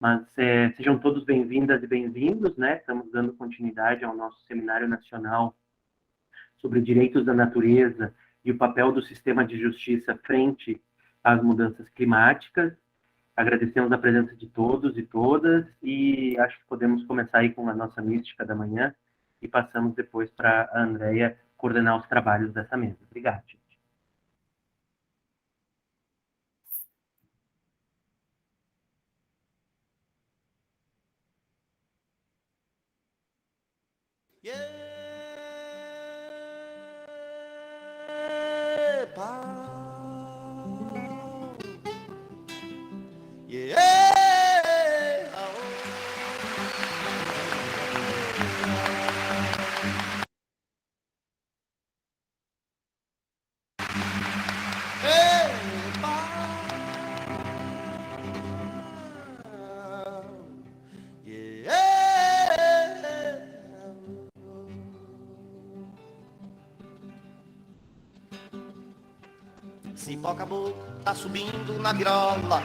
Mas sejam todos bem-vindas e bem-vindos, né? Estamos dando continuidade ao nosso Seminário Nacional sobre Direitos da Natureza e o papel do sistema de justiça frente às mudanças climáticas. Agradecemos a presença de todos e todas e acho que podemos começar aí com a nossa mística da manhã e passamos depois para a Andrea coordenar os trabalhos dessa mesa. Obrigado, gente. Cipó caboclo tá subindo na virola.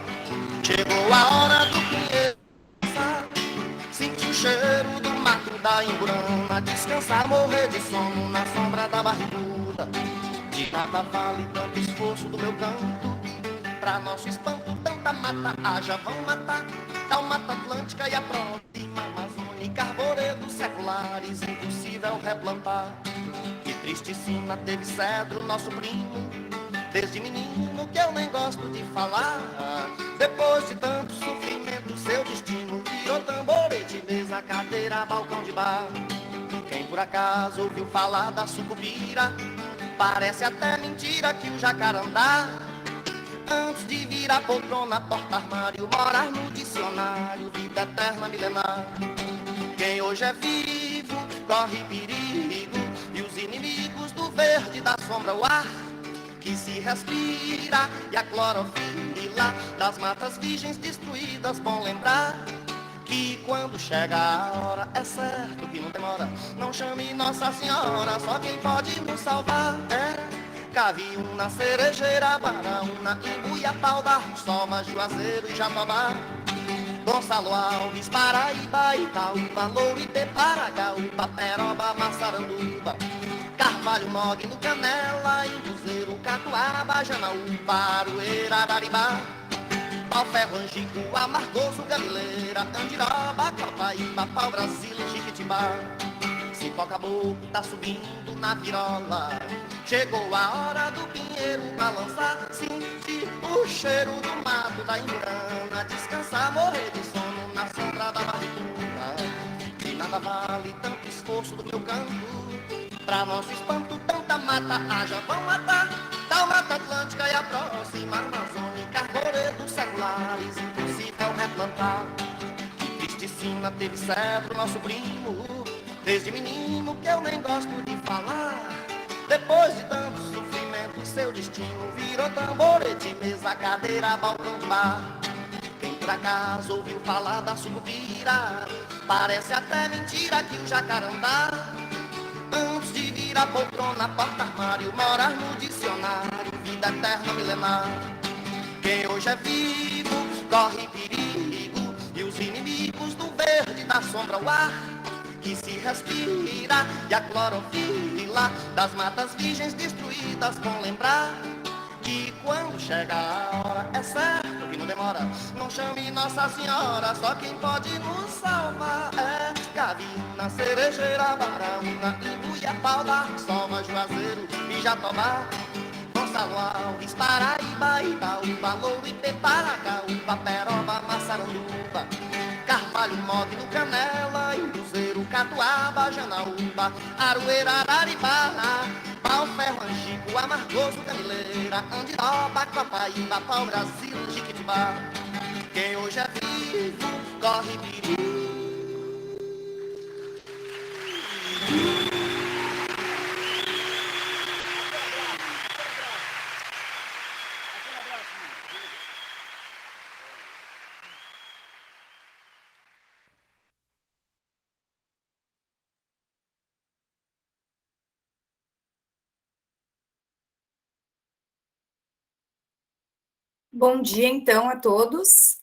Chegou a hora do pinheiro passar. Senti o cheiro do mato da imburana. Descansar, morrer de sono na sombra da barriguda. De cada vale, tanto esforço do meu canto. Pra nosso espanto, tanta mata haja, vão matar. Da Mata Atlântica e a próxima Amazônica. Arvoredos seculares, impossível replantar. Que triste sina teve cedro, nosso primo. Desde menino que eu nem gosto de falar. Depois de tanto sofrimento, seu destino virou tamborete, mesa, cadeira, balcão de bar. Quem por acaso ouviu falar da sucupira, parece até mentira que o jacarandá, antes de virar poltrona, porta-armário, morar no dicionário, vida eterna, milenar. Quem hoje é vivo, corre perigo, e os inimigos do verde da sombra, o ar que se respira, e a clorofila das matas virgens destruídas. Bom lembrar que quando chega a hora, é certo que não demora. Não chame Nossa Senhora, só quem pode nos salvar é Caviúna, Cerejeira, Baraúna, Imbuiapau, da Soma, Juazeiro e Jatobá. Gonçalo Alves, Paraíba, Itaúba, Louride, Paragaúba, Peroba, Massaranduba, Carvalho, Mogno, Canela, Induzeiro, Catuaba, Janaúba, Aroeira, Araribá, Pau-Ferro, Angico, Amargoso, Gamileira, Andiroba, Copaíba, Pau-Brasil, Jiquitibá. Cipó caboclo tá subindo na virola. Chegou a hora do pinheiro balançar. Sentir o cheiro do mato da imburana. Descansar, morrer de sono na sombra da barriguda. De nada vale tanto esforço do meu canto. Pra nosso espanto, tanta mata haja, vão matar. Da Mata Atlântica e a próxima Amazônica. Arvoredos seculares, impossível replantar. Que triste sina teve cedro, nosso primo. Desde menino que eu nem gosto de falar. Depois de tanto sofrimento, seu destino virou tamborete, mesa, cadeira, balcão de bar. Quem por acaso ouviu falar da sucupira, parece até mentira que o jacarandá, antes de virar poltrona, porta-armário, morar no dicionário, vida eterna, milenar. Quem hoje é vivo, corre perigo, e os inimigos do verde da sombra, o ar que se respira, e a clorofila das matas virgens destruídas. Bom lembrar que quando chega a hora, é certo que não demora. Não chame Nossa Senhora, só quem pode nos salvar é Caviúna, Cerejeira, Baraúna, Imbuiapau, da Soma, Juazeiro e Jatobá. Gonçalo Alves, Paraíba, Itaúba, Louride, Paragaúba, Peroba, Massaranduba, Carvalho, Mogno, Canela, Induzeiro, Catuaba, Janaúba, Aroeira, Araribá, Pau-Ferro, Angico, Amargoso, Gamileira, Andiroba, Copaíba, Pau-Brasil, Jiquitibá. Quem hoje é vivo, corre perigo. Bom dia, então, a todos.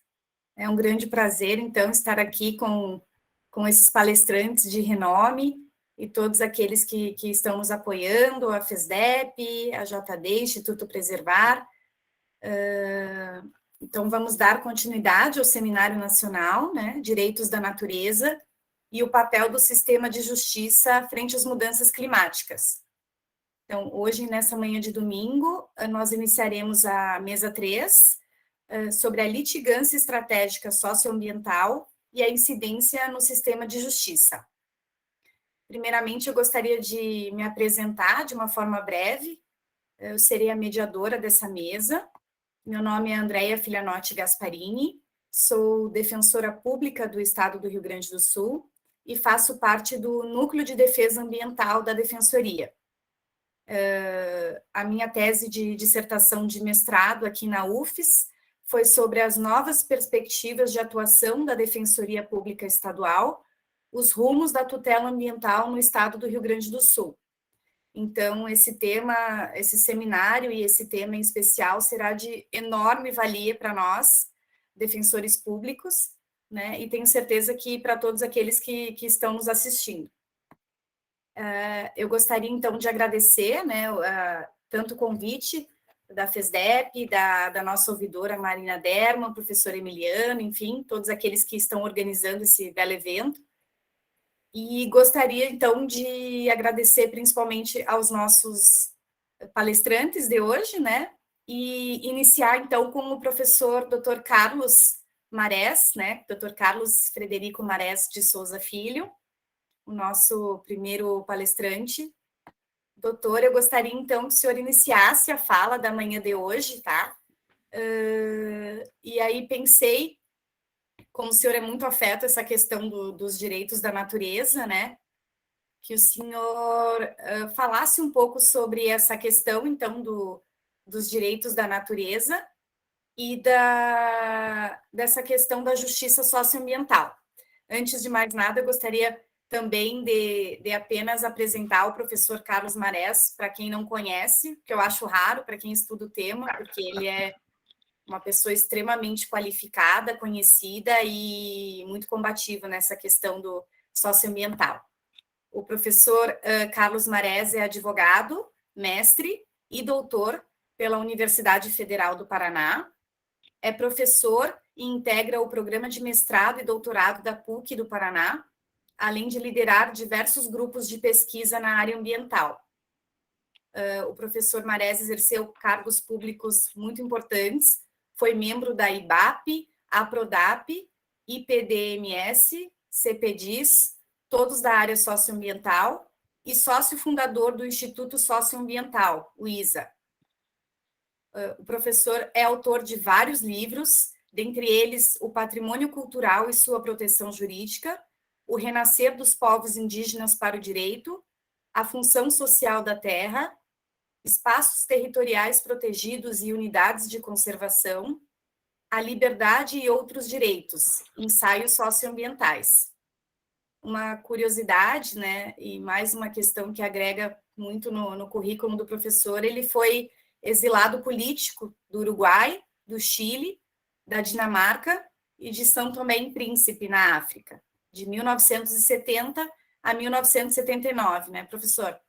É um grande prazer, então, estar aqui com esses palestrantes de renome e todos aqueles que estão nos apoiando, a FESDEP, a JD, Instituto Preservar. Então, vamos dar continuidade ao Seminário Nacional, né, Direitos da Natureza e o papel do sistema de justiça frente às mudanças climáticas. Então, hoje, nessa manhã de domingo, nós iniciaremos a mesa 3, sobre a litigância estratégica socioambiental e a incidência no sistema de justiça. Primeiramente, eu gostaria de me apresentar de uma forma breve. Eu serei a mediadora dessa mesa. Meu nome é Andréia Filianotti Gasparini, sou defensora pública do Estado do Rio Grande do Sul e faço parte do Núcleo de Defesa Ambiental da Defensoria. A minha tese de dissertação de mestrado aqui na UFES foi sobre as novas perspectivas de atuação da Defensoria Pública Estadual, os rumos da tutela ambiental no Estado do Rio Grande do Sul. Então, esse seminário e esse tema em especial será de enorme valia para nós, defensores públicos, né? E tenho certeza que para todos aqueles que estão nos assistindo. Eu gostaria, então, de agradecer, né, tanto o convite da FESDEP, da nossa ouvidora Marina Derman, o professor Emiliano, enfim, todos aqueles que estão organizando esse belo evento. E gostaria, então, de agradecer principalmente aos nossos palestrantes de hoje, né? E iniciar, então, com o professor Dr. Carlos Marés, né? Dr. Carlos Frederico Marés de Souza Filho, o nosso primeiro palestrante. Doutor, eu gostaria, então, que o senhor iniciasse a fala da manhã de hoje, tá? E aí pensei, como o senhor é muito afeto a essa questão dos direitos da natureza, né? Que o senhor falasse um pouco sobre essa questão, então, dos direitos da natureza e dessa questão da justiça socioambiental. Antes de mais nada, eu gostaria também de apenas apresentar o professor Carlos Marés, para quem não conhece, que eu acho raro para quem estuda o tema, porque ele é uma pessoa extremamente qualificada, conhecida e muito combativa nessa questão do socioambiental. O professor Carlos Marés é advogado, mestre e doutor pela Universidade Federal do Paraná, é professor e integra o programa de mestrado e doutorado da PUC do Paraná, além de liderar diversos grupos de pesquisa na área ambiental. O professor Marés exerceu cargos públicos muito importantes, foi membro da IBAP, APRODAP, IPDMS, CPDIS, todos da área socioambiental, e sócio fundador do Instituto Socioambiental, o ISA. O professor é autor de vários livros, dentre eles O Patrimônio Cultural e Sua Proteção Jurídica, O Renascer dos Povos Indígenas para o Direito, A Função Social da Terra, Espaços Territoriais Protegidos e Unidades de Conservação, A Liberdade e Outros Direitos, Ensaios Socioambientais. Uma curiosidade, né, e mais uma questão que agrega muito no currículo do professor, ele foi exilado político do Uruguai, do Chile, da Dinamarca e de São Tomé e Príncipe, na África, de 1970 a 1979, né, professor?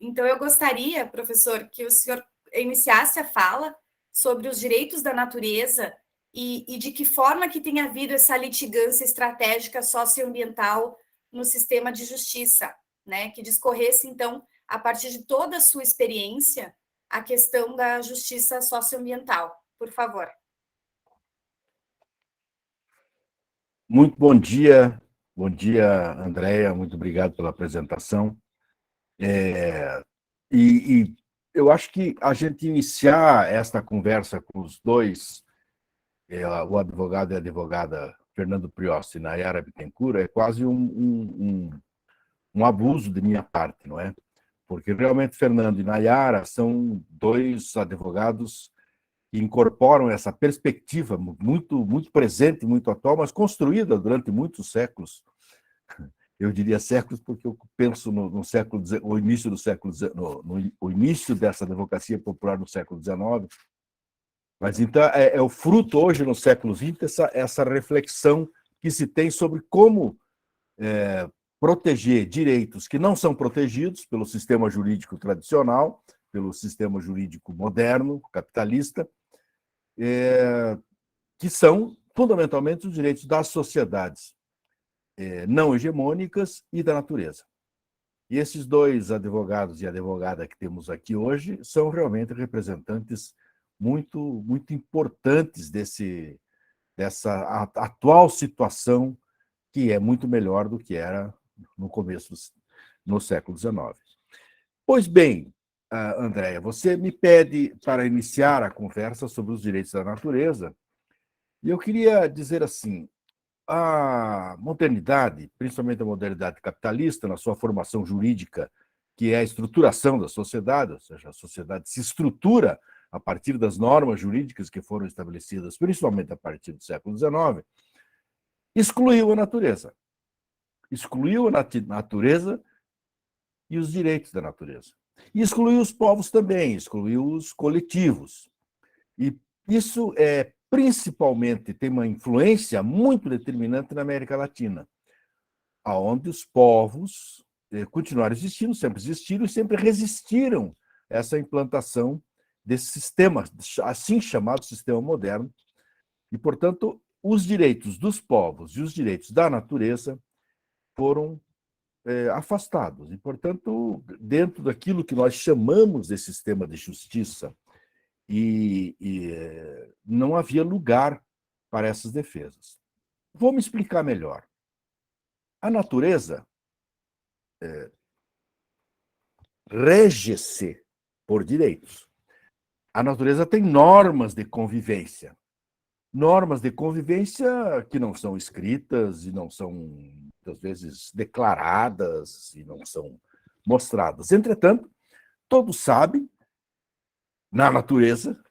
Então, eu gostaria, professor, que o senhor iniciasse a fala sobre os direitos da natureza e de que forma que tem havido essa litigância estratégica socioambiental no sistema de justiça, né? Que discorresse, então, a partir de toda a sua experiência, a questão da justiça socioambiental. Por favor. Muito bom dia, Andréia, muito obrigado pela apresentação. E eu acho que a gente iniciar esta conversa com os dois, o advogado e a advogada Fernando Priossi e Nayara Bittencourt, é quase um abuso de minha parte, não é? Porque realmente Fernando e Nayara são dois advogados que incorporam essa perspectiva muito presente, muito atual, mas construída durante muitos séculos. Eu diria séculos porque eu penso no século, o início do século, o início dessa advocacia popular no século XIX, Mas então é o fruto hoje, no século XX, essa reflexão que se tem sobre como proteger direitos que não são protegidos pelo sistema jurídico tradicional, pelo sistema jurídico moderno, capitalista, que são fundamentalmente os direitos das sociedades não hegemônicas e da natureza. E esses dois advogados e advogada que temos aqui hoje são realmente representantes muito, muito importantes dessa atual situação, que é muito melhor do que era no começo, no século XIX. Pois bem, Andréia, você me pede para iniciar a conversa sobre os direitos da natureza, e eu queria dizer assim, a modernidade, principalmente a modernidade capitalista, na sua formação jurídica, que é a estruturação da sociedade, ou seja, a sociedade se estrutura a partir das normas jurídicas que foram estabelecidas, principalmente a partir do século XIX, excluiu a natureza. Excluiu a natureza e os direitos da natureza. E excluiu os povos também, excluiu os coletivos. E isso principalmente tem uma influência muito determinante na América Latina, onde os povos continuaram existindo, sempre existiram e sempre resistiram a essa implantação desse sistema, assim chamado sistema moderno. E, portanto, os direitos dos povos e os direitos da natureza foram afastados. E, portanto, dentro daquilo que nós chamamos de sistema de justiça, não havia lugar para essas defesas. Vou me explicar melhor. A natureza rege-se por direitos. A natureza tem normas de convivência. Normas de convivência que não são escritas e não são, muitas vezes, declaradas e não são mostradas. Entretanto, todos sabem, na natureza,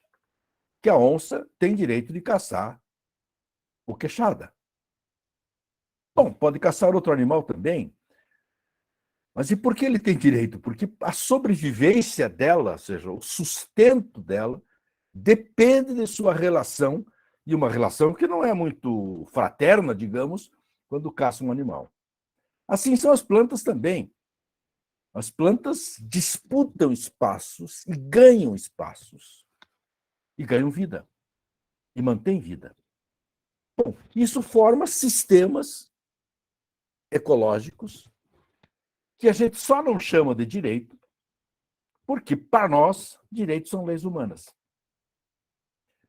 que a onça tem direito de caçar o queixada. Bom, pode caçar outro animal também. Mas e por que ele tem direito? Porque a sobrevivência dela, ou seja, o sustento dela, depende de sua relação, e uma relação que não é muito fraterna, digamos, quando caça um animal. Assim são as plantas também. As plantas disputam espaços e ganham espaços. E ganham vida. E mantêm vida. Bom, isso forma sistemas ecológicos que a gente só não chama de direito, porque, para nós, direitos são leis humanas.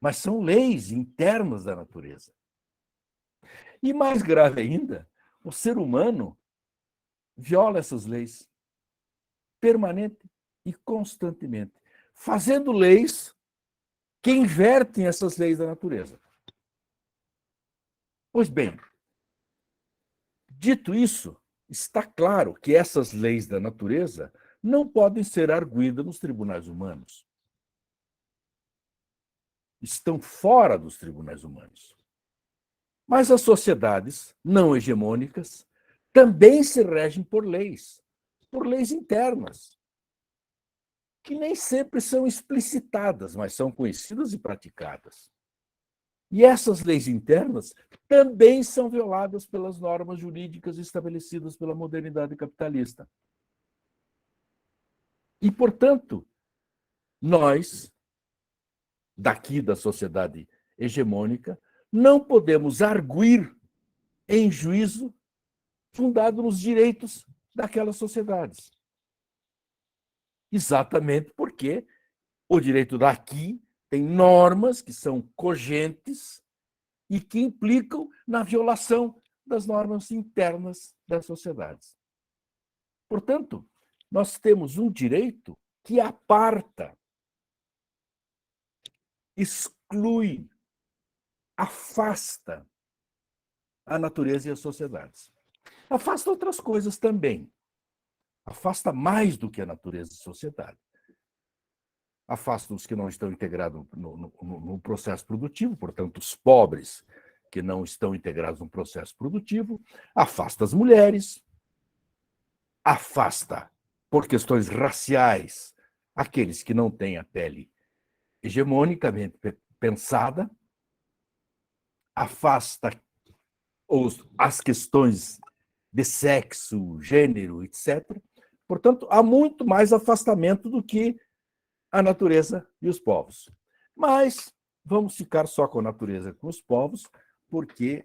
Mas são leis internas da natureza. E, mais grave ainda, o ser humano viola essas leis permanente e constantemente, fazendo leis que invertem essas leis da natureza. Pois bem, dito isso, está claro que essas leis da natureza não podem ser arguidas nos tribunais humanos. Estão fora dos tribunais humanos. Mas as sociedades não hegemônicas também se regem por leis internas, que nem sempre são explicitadas, mas são conhecidas e praticadas. E essas leis internas também são violadas pelas normas jurídicas estabelecidas pela modernidade capitalista. E, portanto, nós, daqui da sociedade hegemônica, não podemos arguir em juízo fundado nos direitos daquelas sociedades. Exatamente porque o direito daqui tem normas que são cogentes e que implicam na violação das normas internas das sociedades. Portanto, nós temos um direito que aparta, exclui, afasta a natureza e as sociedades. Afasta outras coisas também. Afasta mais do que a natureza e a sociedade. Afasta os que não estão integrados no processo produtivo, portanto, os pobres que não estão integrados no processo produtivo, afasta as mulheres, afasta, por questões raciais, aqueles que não têm a pele hegemonicamente pensada, afasta as questões de sexo, gênero, etc. Portanto, há muito mais afastamento do que a natureza e os povos. Mas vamos ficar só com a natureza e com os povos, porque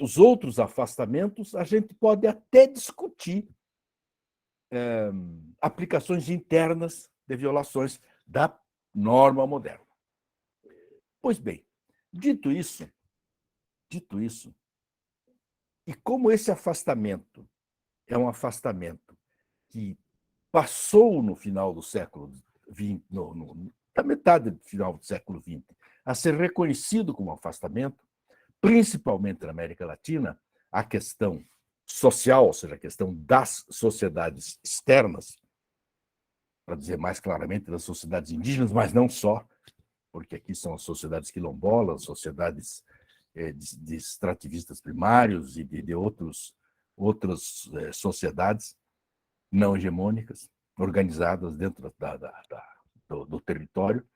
os outros afastamentos a gente pode até discutir aplicações internas de violações da norma moderna. Pois bem, dito isso, e como esse afastamento é um afastamento que passou no final do século XX, na metade do final do século XX, a ser reconhecido como afastamento, principalmente na América Latina, a questão social, ou seja, a questão das sociedades externas, para dizer mais claramente das sociedades indígenas, mas não só, porque aqui são as sociedades quilombolas, sociedades de extrativistas primários e de outras sociedades não hegemônicas, organizadas dentro do território.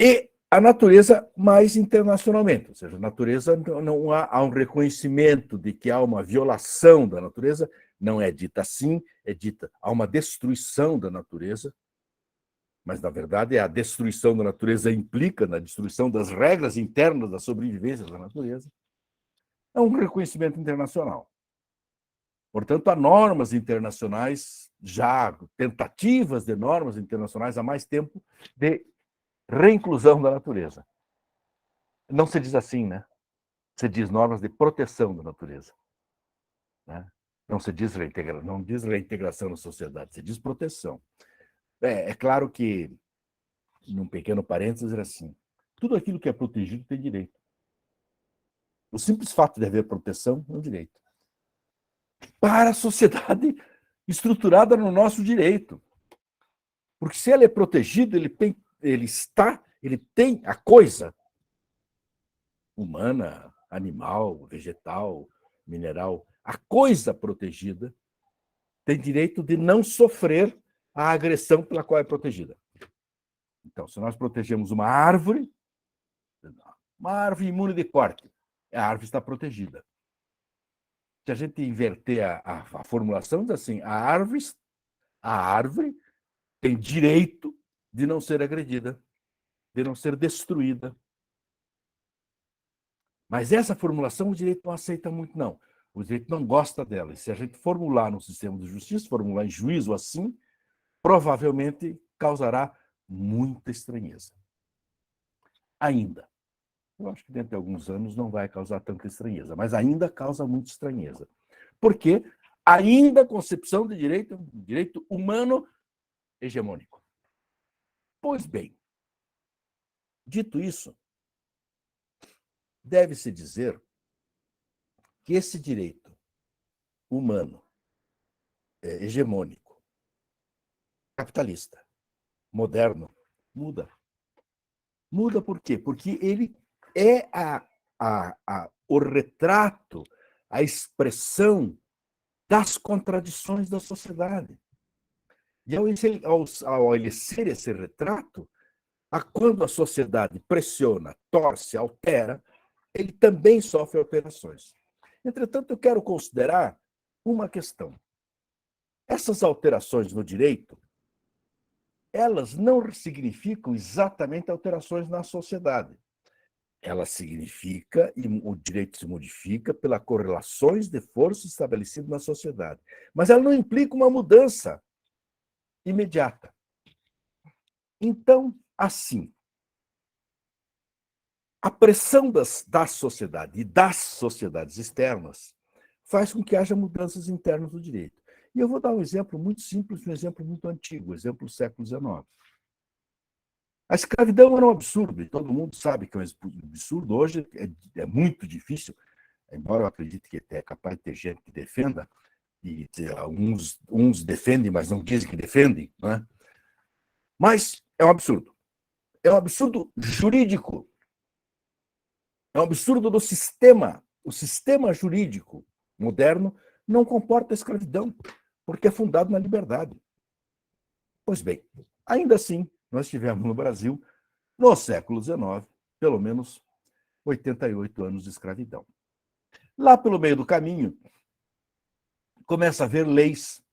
E a natureza mais internacionalmente, ou seja, a natureza não há um reconhecimento de que há uma violação da natureza, não é dita assim, é dita há uma destruição da natureza, mas na verdade a destruição da natureza implica na destruição das regras internas da sobrevivência da natureza. É um reconhecimento internacional. Portanto, há normas internacionais, já tentativas de normas internacionais há mais tempo de reinclusão da natureza. Não se diz assim, né? Se diz normas de proteção da natureza. Né? Não se diz não diz reintegração na sociedade, se diz proteção. É claro que, num pequeno parênteses, era assim, tudo aquilo que é protegido tem direito. O simples fato de haver proteção é um direito. Para a sociedade estruturada no nosso direito. Porque se ele é protegido, ele tem a coisa humana, animal, vegetal, mineral, a coisa protegida tem direito de não sofrer a agressão pela qual é protegida. Então, se nós protegemos uma árvore imune de corte, a árvore está protegida. Se a gente inverter a formulação, diz assim, a árvore tem direito de não ser agredida, de não ser destruída. Mas essa formulação o direito não aceita muito, não. O direito não gosta dela. E se a gente formular no sistema de justiça, formular em juízo assim, provavelmente causará muita estranheza. Ainda. Eu acho que dentro de alguns anos não vai causar tanta estranheza, mas ainda causa muita estranheza. Porque ainda a concepção de direito humano hegemônico. Pois bem, dito isso, deve-se dizer que esse direito humano hegemônico, capitalista, moderno, muda. Muda por quê? Porque ele é o retrato, a expressão das contradições da sociedade. E ao ele ser esse retrato, quando a sociedade pressiona, torce, altera, ele também sofre alterações. Entretanto, eu quero considerar uma questão. Essas alterações no direito, elas não significam exatamente alterações na sociedade. Ela significa, e o direito se modifica pelas correlações de força estabelecidas na sociedade. Mas ela não implica uma mudança imediata. Então, assim, a pressão da sociedade e das sociedades externas faz com que haja mudanças internas do direito. E eu vou dar um exemplo muito simples, um exemplo muito antigo, um exemplo do século XIX. A escravidão era um absurdo, e todo mundo sabe que é um absurdo. Hoje é muito difícil, embora eu acredite que é capaz de ter gente que defenda, e uns defendem, mas não dizem que defendem, não é? Mas é um absurdo. É um absurdo jurídico. É um absurdo do sistema. O sistema jurídico moderno não comporta a escravidão, porque é fundado na liberdade. Pois bem, ainda assim, nós tivemos no Brasil, no século XIX, pelo menos 88 anos de escravidão. Lá pelo meio do caminho, começa a haver leis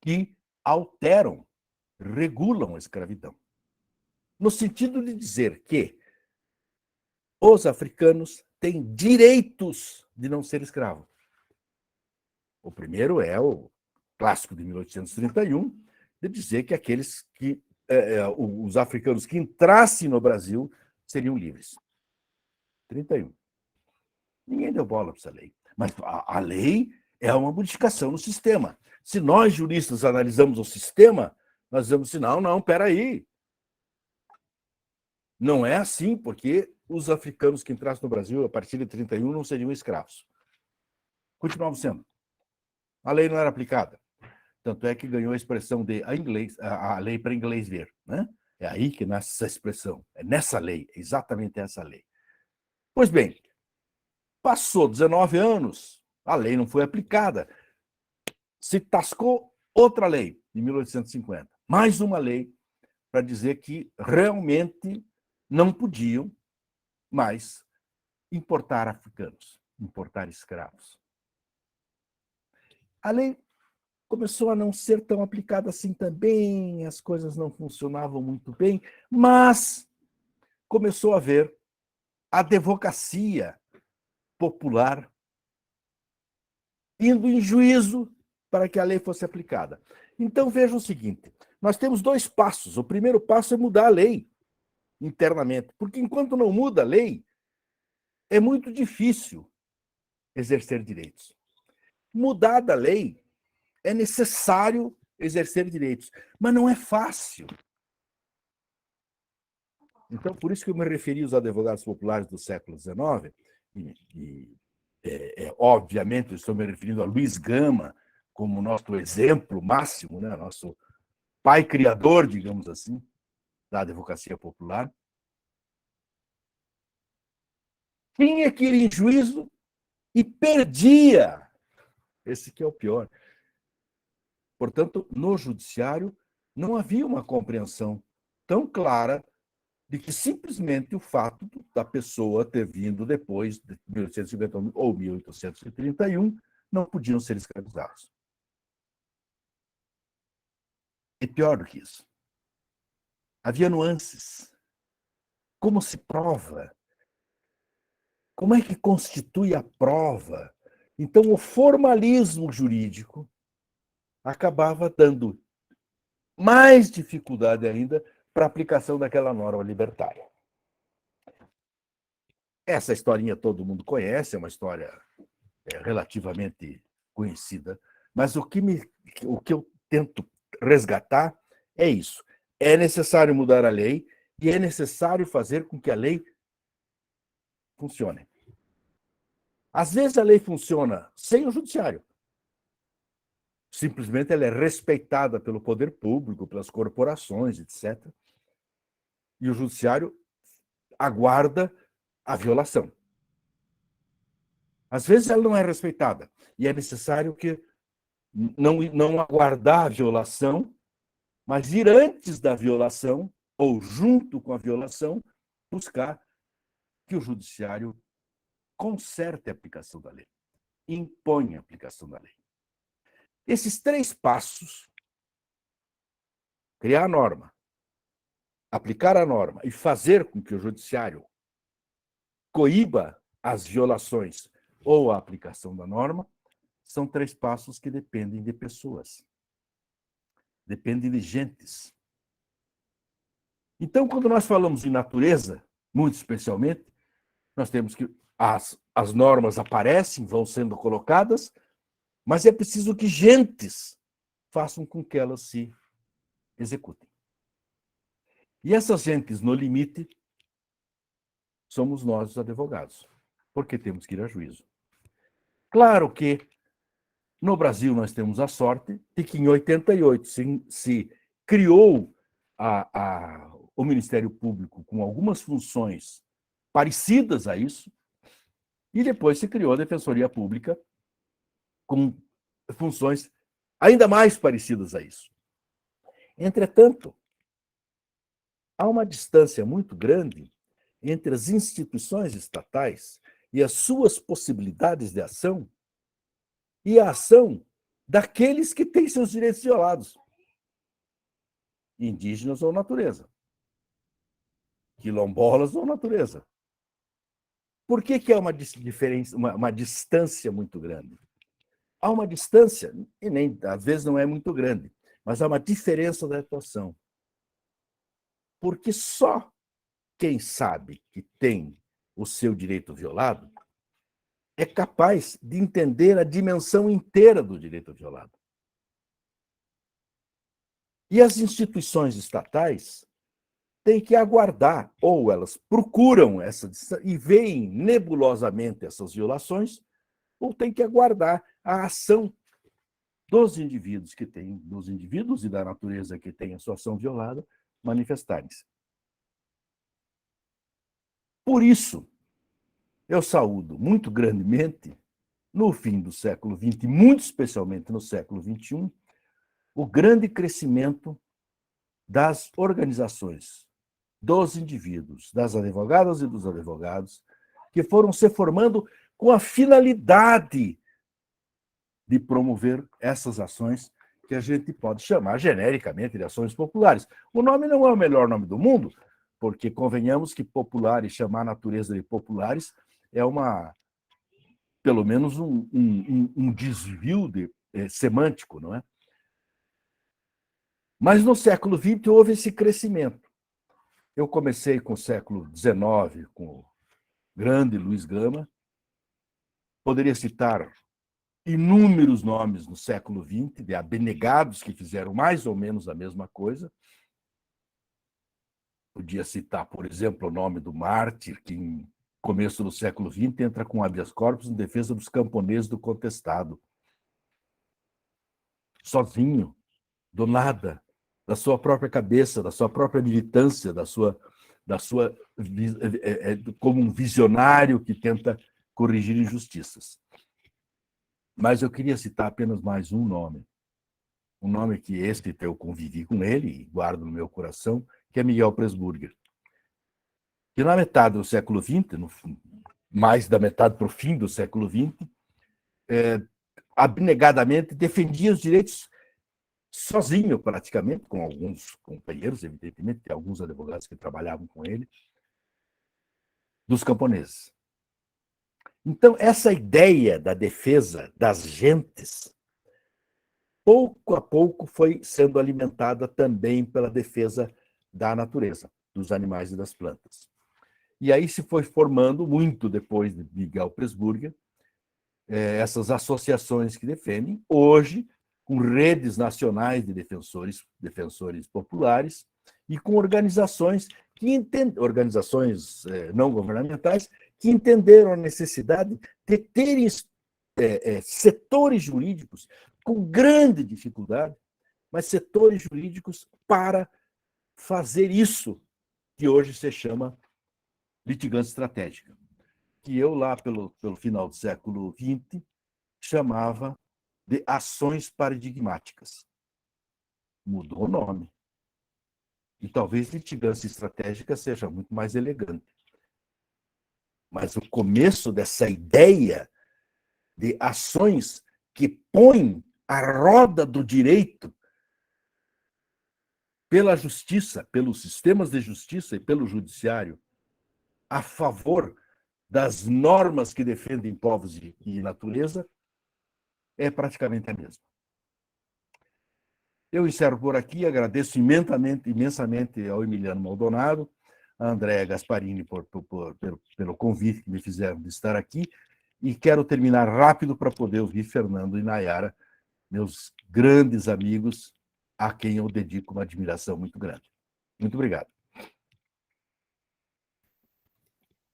que alteram, regulam a escravidão, no sentido de dizer que os africanos têm direitos de não ser escravos. O primeiro é o clássico de 1831, de dizer que aqueles que os africanos que entrassem no Brasil seriam livres. 31. Ninguém deu bola para essa lei. Mas a lei é uma modificação no sistema. Se nós, juristas, analisamos o sistema, nós dizemos assim, não, peraí. Não é assim, porque os africanos que entrassem no Brasil a partir de 31 não seriam escravos. Continuavam sendo. A lei não era aplicada. Tanto é que ganhou a expressão de a lei para inglês ver. Né? É aí que nasce essa expressão. É nessa lei, exatamente essa lei. Pois bem, passou 19 anos, a lei não foi aplicada. Se tascou outra lei, em 1850. Mais uma lei para dizer que realmente não podiam mais importar africanos, importar escravos. A lei começou a não ser tão aplicada assim também, as coisas não funcionavam muito bem, mas começou a haver a advocacia popular indo em juízo para que a lei fosse aplicada. Então, veja o seguinte, nós temos dois passos. O primeiro passo é mudar a lei internamente, porque enquanto não muda a lei, é muito difícil exercer direitos. Mudada a lei, é necessário exercer direitos, mas não é fácil. Então, por isso que eu me referi aos advogados populares do século XIX, obviamente, estou me referindo a Luiz Gama como nosso exemplo máximo, né? Nosso pai criador, digamos assim, da advocacia popular. Tinha que ir em juízo e perdia. Esse que é o pior. Portanto, no judiciário, não havia uma compreensão tão clara de que simplesmente o fato da pessoa ter vindo depois de 1850 ou 1831 não podiam ser escravizados. E pior do que isso, havia nuances. Como se prova? Como é que constitui a prova? Então, o formalismo jurídico acabava dando mais dificuldade ainda para a aplicação daquela norma libertária. Essa historinha todo mundo conhece, é uma história relativamente conhecida, mas o que eu tento resgatar é isso. É necessário mudar a lei e é necessário fazer com que a lei funcione. Às vezes a lei funciona sem o judiciário. Simplesmente ela é respeitada pelo poder público, pelas corporações, etc. E o judiciário aguarda a violação. Às vezes ela não é respeitada e é necessário que não aguardar a violação, mas ir antes da violação ou junto com a violação, buscar que o judiciário conserte a aplicação da lei, imponha a aplicação da lei. Esses três passos, criar a norma, aplicar a norma e fazer com que o judiciário coíba as violações ou a aplicação da norma, são três passos que dependem de pessoas, dependem de gentes. Então, quando nós falamos em natureza, muito especialmente, nós temos que as normas aparecem, vão sendo colocadas, mas é preciso que gentes façam com que elas se executem. E essas gentes, no limite, somos nós, os advogados, porque temos que ir a juízo. Claro que no Brasil nós temos a sorte de que em 88 se criou o Ministério Público com algumas funções parecidas a isso, e depois se criou a Defensoria Pública com funções ainda mais parecidas a isso. Entretanto, há uma distância muito grande entre as instituições estatais e as suas possibilidades de ação e a ação daqueles que têm seus direitos violados, indígenas ou natureza, quilombolas ou natureza. Por que há uma diferença, uma distância muito grande? Há uma distância, e nem às vezes não é muito grande, mas há uma diferença da atuação. Porque só quem sabe que tem o seu direito violado é capaz de entender a dimensão inteira do direito violado. E as instituições estatais têm que aguardar, ou elas procuram essa e veem nebulosamente essas violações, ou têm que aguardar a ação dos indivíduos dos indivíduos e da natureza que têm a sua ação violada, manifestarem-se. Por isso, eu saúdo muito grandemente, no fim do século XX, muito especialmente no século XXI, o grande crescimento das organizações, dos indivíduos, das advogadas e dos advogados, que foram se formando com a finalidade de promover essas ações que a gente pode chamar genericamente de ações populares. O nome não é o melhor nome do mundo, porque convenhamos que popular e chamar a natureza de populares é pelo menos um desvio semântico, não é? Mas no século XX houve esse crescimento. Eu comecei com o século XIX, com o grande Luiz Gama. Poderia citar inúmeros nomes no século XX, de abnegados que fizeram mais ou menos a mesma coisa. Podia citar, por exemplo, o nome do mártir, que em começo do século XX entra com habeas corpus em defesa dos camponeses do contestado. Sozinho, do nada, da sua própria cabeça, da sua própria militância, como um visionário que tenta corrigir injustiças. Mas eu queria citar apenas mais um nome que eu convivi com ele e guardo no meu coração, que é Miguel Presburger, que na metade do século XX, mais da metade para o fim do século XX, abnegadamente defendia os direitos sozinho, praticamente, com alguns companheiros, evidentemente, tem alguns advogados que trabalhavam com ele, dos camponeses. Então, essa ideia da defesa das gentes, pouco a pouco foi sendo alimentada também pela defesa da natureza, dos animais e das plantas. E aí se foi formando, muito depois de Miguel Presburger, essas associações que defendem, hoje, com redes nacionais de defensores populares e com organizações organizações não governamentais que entenderam a necessidade de terem setores jurídicos com grande dificuldade, mas setores jurídicos para fazer isso que hoje se chama litigância estratégica, que eu lá pelo final do século XX chamava de ações paradigmáticas. Mudou o nome. E talvez litigância estratégica seja muito mais elegante. Mas o começo dessa ideia de ações que põem a roda do direito pela justiça, pelos sistemas de justiça e pelo judiciário, a favor das normas que defendem povos e natureza, é praticamente a mesma. Eu encerro por aqui, agradeço imensamente ao Emiliano Maldonado, a Andréa Gasparini pelo convite que me fizeram de estar aqui, e quero terminar rápido para poder ouvir Fernando e Nayara, meus grandes amigos, a quem eu dedico uma admiração muito grande. Muito obrigado.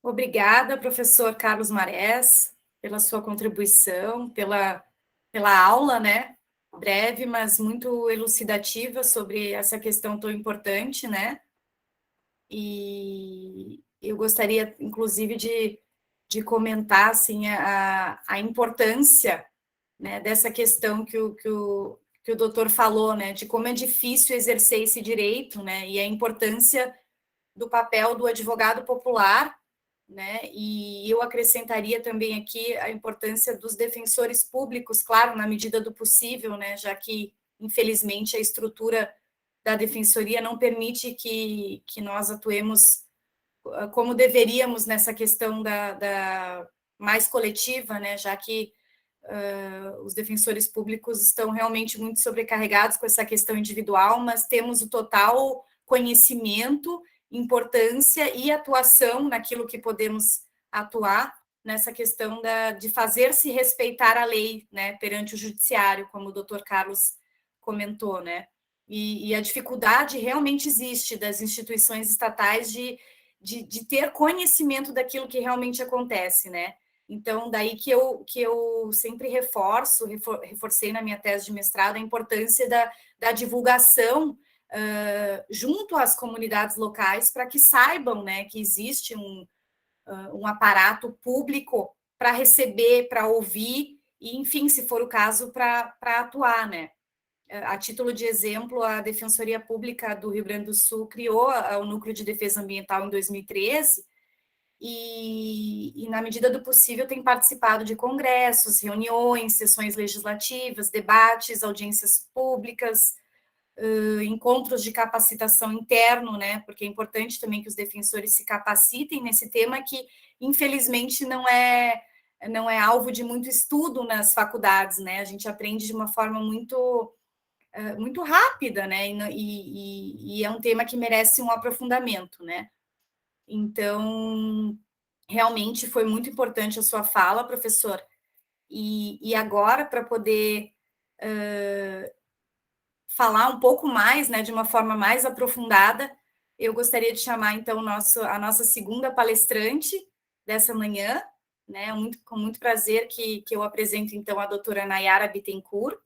Obrigada, professor Carlos Marés, pela sua contribuição, pela aula, né? Breve, mas muito elucidativa sobre essa questão tão importante, né? E eu gostaria, inclusive, de comentar assim, a importância, né, dessa questão que o o doutor falou, né, de como é difícil exercer esse direito, né, e a importância do papel do advogado popular, né, e eu acrescentaria também aqui a importância dos defensores públicos, claro, na medida do possível, né, já que, infelizmente, a estrutura da defensoria não permite que nós atuemos como deveríamos nessa questão da mais coletiva, né, já que os defensores públicos estão realmente muito sobrecarregados com essa questão individual, mas temos o total conhecimento, importância e atuação naquilo que podemos atuar nessa questão de fazer-se respeitar a lei, né, perante o judiciário, como o doutor Carlos comentou, né, e a dificuldade realmente existe das instituições estatais de ter conhecimento daquilo que realmente acontece, né. Então, daí que eu sempre reforcei na minha tese de mestrado a importância da divulgação junto às comunidades locais para que saibam, né, que existe um aparato público para receber, para ouvir e, enfim, se for o caso, para atuar, né. A título de exemplo, a Defensoria Pública do Rio Grande do Sul criou o Núcleo de Defesa Ambiental em 2013, e, na medida do possível, tem participado de congressos, reuniões, sessões legislativas, debates, audiências públicas, encontros de capacitação interno, né? Porque é importante também que os defensores se capacitem nesse tema que, infelizmente, não é alvo de muito estudo nas faculdades, né? A gente aprende de uma forma muito rápida, né? E é um tema que merece um aprofundamento, né? Então, realmente foi muito importante a sua fala, professor. E agora, para poder falar um pouco mais, né, de uma forma mais aprofundada, eu gostaria de chamar, então, a nossa segunda palestrante dessa manhã, né, com muito prazer que eu apresento, então, a doutora Nayara Bittencourt,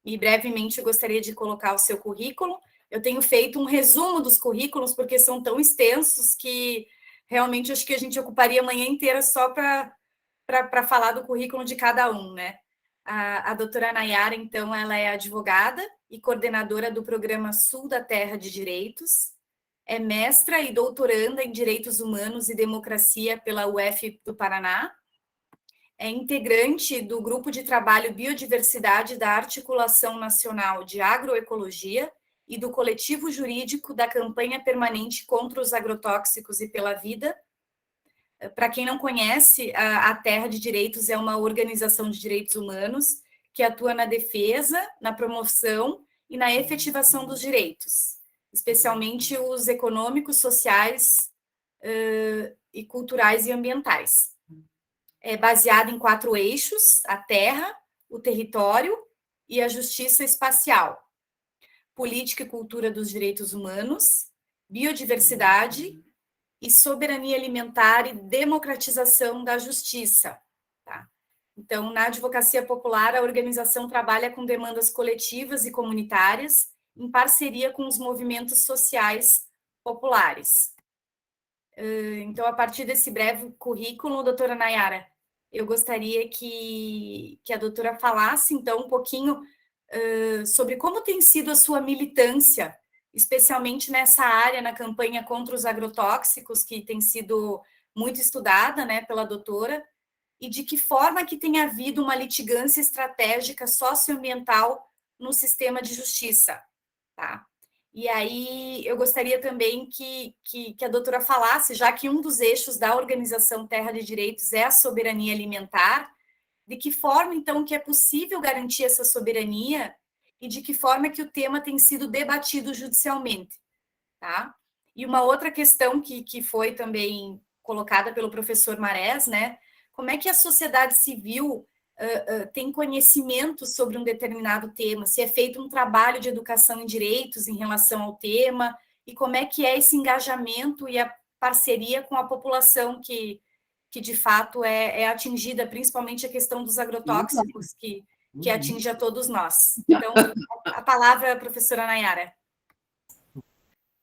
e brevemente eu gostaria de colocar o seu currículo. Eu tenho feito um resumo dos currículos, porque são tão extensos que realmente acho que a gente ocuparia a manhã inteira só para falar do currículo de cada um, né? A doutora Nayara, então, ela é advogada e coordenadora do Programa Sul da Terra de Direitos, é mestra e doutoranda em Direitos Humanos e Democracia pela UF do Paraná, é integrante do Grupo de Trabalho Biodiversidade da Articulação Nacional de Agroecologia e do Coletivo Jurídico da Campanha Permanente contra os Agrotóxicos e pela Vida. Para quem não conhece, a Terra de Direitos é uma organização de direitos humanos que atua na defesa, na promoção e na efetivação dos direitos, especialmente os econômicos, sociais e culturais e ambientais. É baseada em 4 eixos: a terra, o território e a justiça espacial, política e cultura dos direitos humanos, biodiversidade e soberania alimentar e democratização da justiça. Tá? Então, na advocacia popular, a organização trabalha com demandas coletivas e comunitárias, em parceria com os movimentos sociais populares. Então, a partir desse breve currículo, doutora Nayara, eu gostaria que a doutora falasse, então, um pouquinho sobre como tem sido a sua militância, especialmente nessa área, na campanha contra os agrotóxicos, que tem sido muito estudada, né, pela doutora, e de que forma que tem havido uma litigância estratégica socioambiental no sistema de justiça, tá? E aí eu gostaria também que a doutora falasse, já que um dos eixos da Organização Terra de Direitos é a soberania alimentar, de que forma, então, que é possível garantir essa soberania e de que forma que o tema tem sido debatido judicialmente, tá? E uma outra questão que foi também colocada pelo professor Marés, né? Como é que a sociedade civil tem conhecimento sobre um determinado tema, se é feito um trabalho de educação em direitos em relação ao tema, e como é que é esse engajamento e a parceria com a população que de fato é atingida, principalmente a questão dos agrotóxicos, que atinge a todos nós. Então, a palavra, professora Nayara.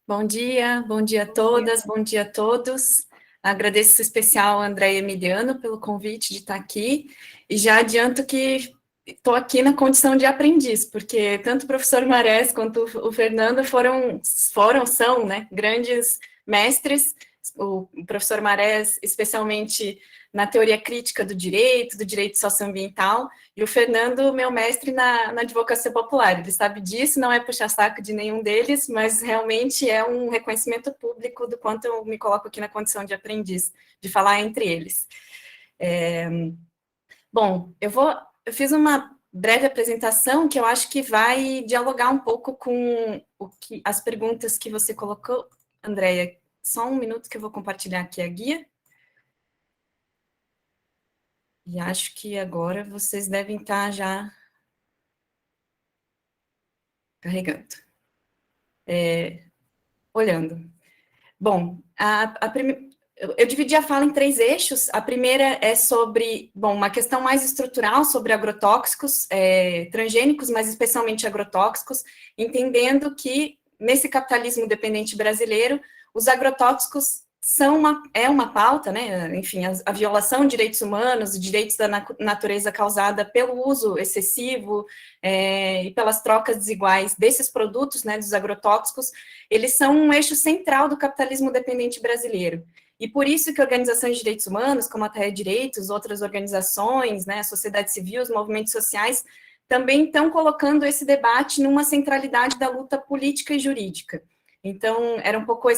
Bom dia a todas, bom dia a todos. Agradeço em especial ao André Emiliano pelo convite de estar aqui, e já adianto que estou aqui na condição de aprendiz, porque tanto o professor Marés quanto o Fernando são, né, grandes mestres. O professor Marés, especialmente na teoria crítica do direito socioambiental, e o Fernando, meu mestre na advocacia popular. Ele sabe disso, não é puxar saco de nenhum deles, mas realmente é um reconhecimento público do quanto eu me coloco aqui na condição de aprendiz, de falar entre eles. Bom, eu fiz uma breve apresentação que eu acho que vai dialogar um pouco com as perguntas que você colocou, Andréia. Só um minuto que eu vou compartilhar aqui a guia. E acho que agora vocês devem estar já carregando. Olhando. Bom, eu dividi a fala em 3 eixos. A primeira é sobre, uma questão mais estrutural sobre agrotóxicos, transgênicos, mas especialmente agrotóxicos, entendendo que, nesse capitalismo dependente brasileiro, os agrotóxicos é uma pauta, né? Enfim, a violação de direitos humanos, de direitos da natureza causada pelo uso excessivo e pelas trocas desiguais desses produtos, né, dos agrotóxicos, eles são um eixo central do capitalismo dependente brasileiro. E por isso que organizações de direitos humanos, como a Terra Direitos, outras organizações, né, a sociedade civil, os movimentos sociais, também estão colocando esse debate numa centralidade da luta política e jurídica. Então, era um pouco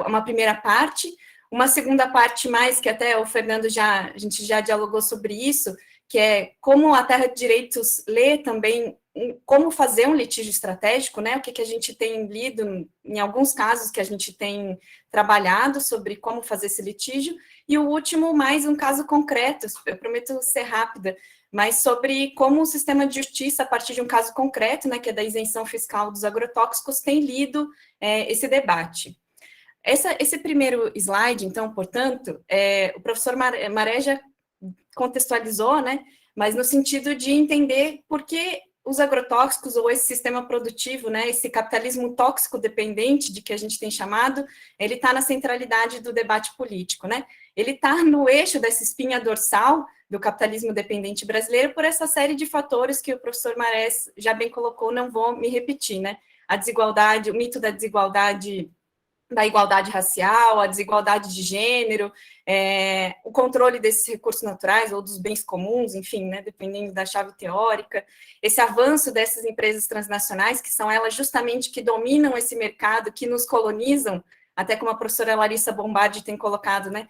uma primeira parte. Uma segunda parte mais, que até o Fernando a gente já dialogou sobre isso, que é como a Terra de Direitos lê também como fazer um litígio estratégico, né? O que a gente tem lido em alguns casos que a gente tem trabalhado sobre como fazer esse litígio. E o último, mais um caso concreto, eu prometo ser rápida, mas sobre como o sistema de justiça, a partir de um caso concreto, né, que é da isenção fiscal dos agrotóxicos, tem lido esse debate. Esse primeiro slide, então, portanto, o professor Maré já contextualizou, né, mas no sentido de entender por que os agrotóxicos, ou esse sistema produtivo, né, esse capitalismo tóxico dependente, de que a gente tem chamado, ele está na centralidade do debate político, né? Ele está no eixo dessa espinha dorsal do capitalismo dependente brasileiro por essa série de fatores que o professor Marés já bem colocou, não vou me repetir, né? A desigualdade, o mito da desigualdade, da igualdade racial, a desigualdade de gênero, o controle desses recursos naturais ou dos bens comuns, enfim, né, dependendo da chave teórica, esse avanço dessas empresas transnacionais, que são elas justamente que dominam esse mercado, que nos colonizam, até como a professora Larissa Bombardi tem colocado, né,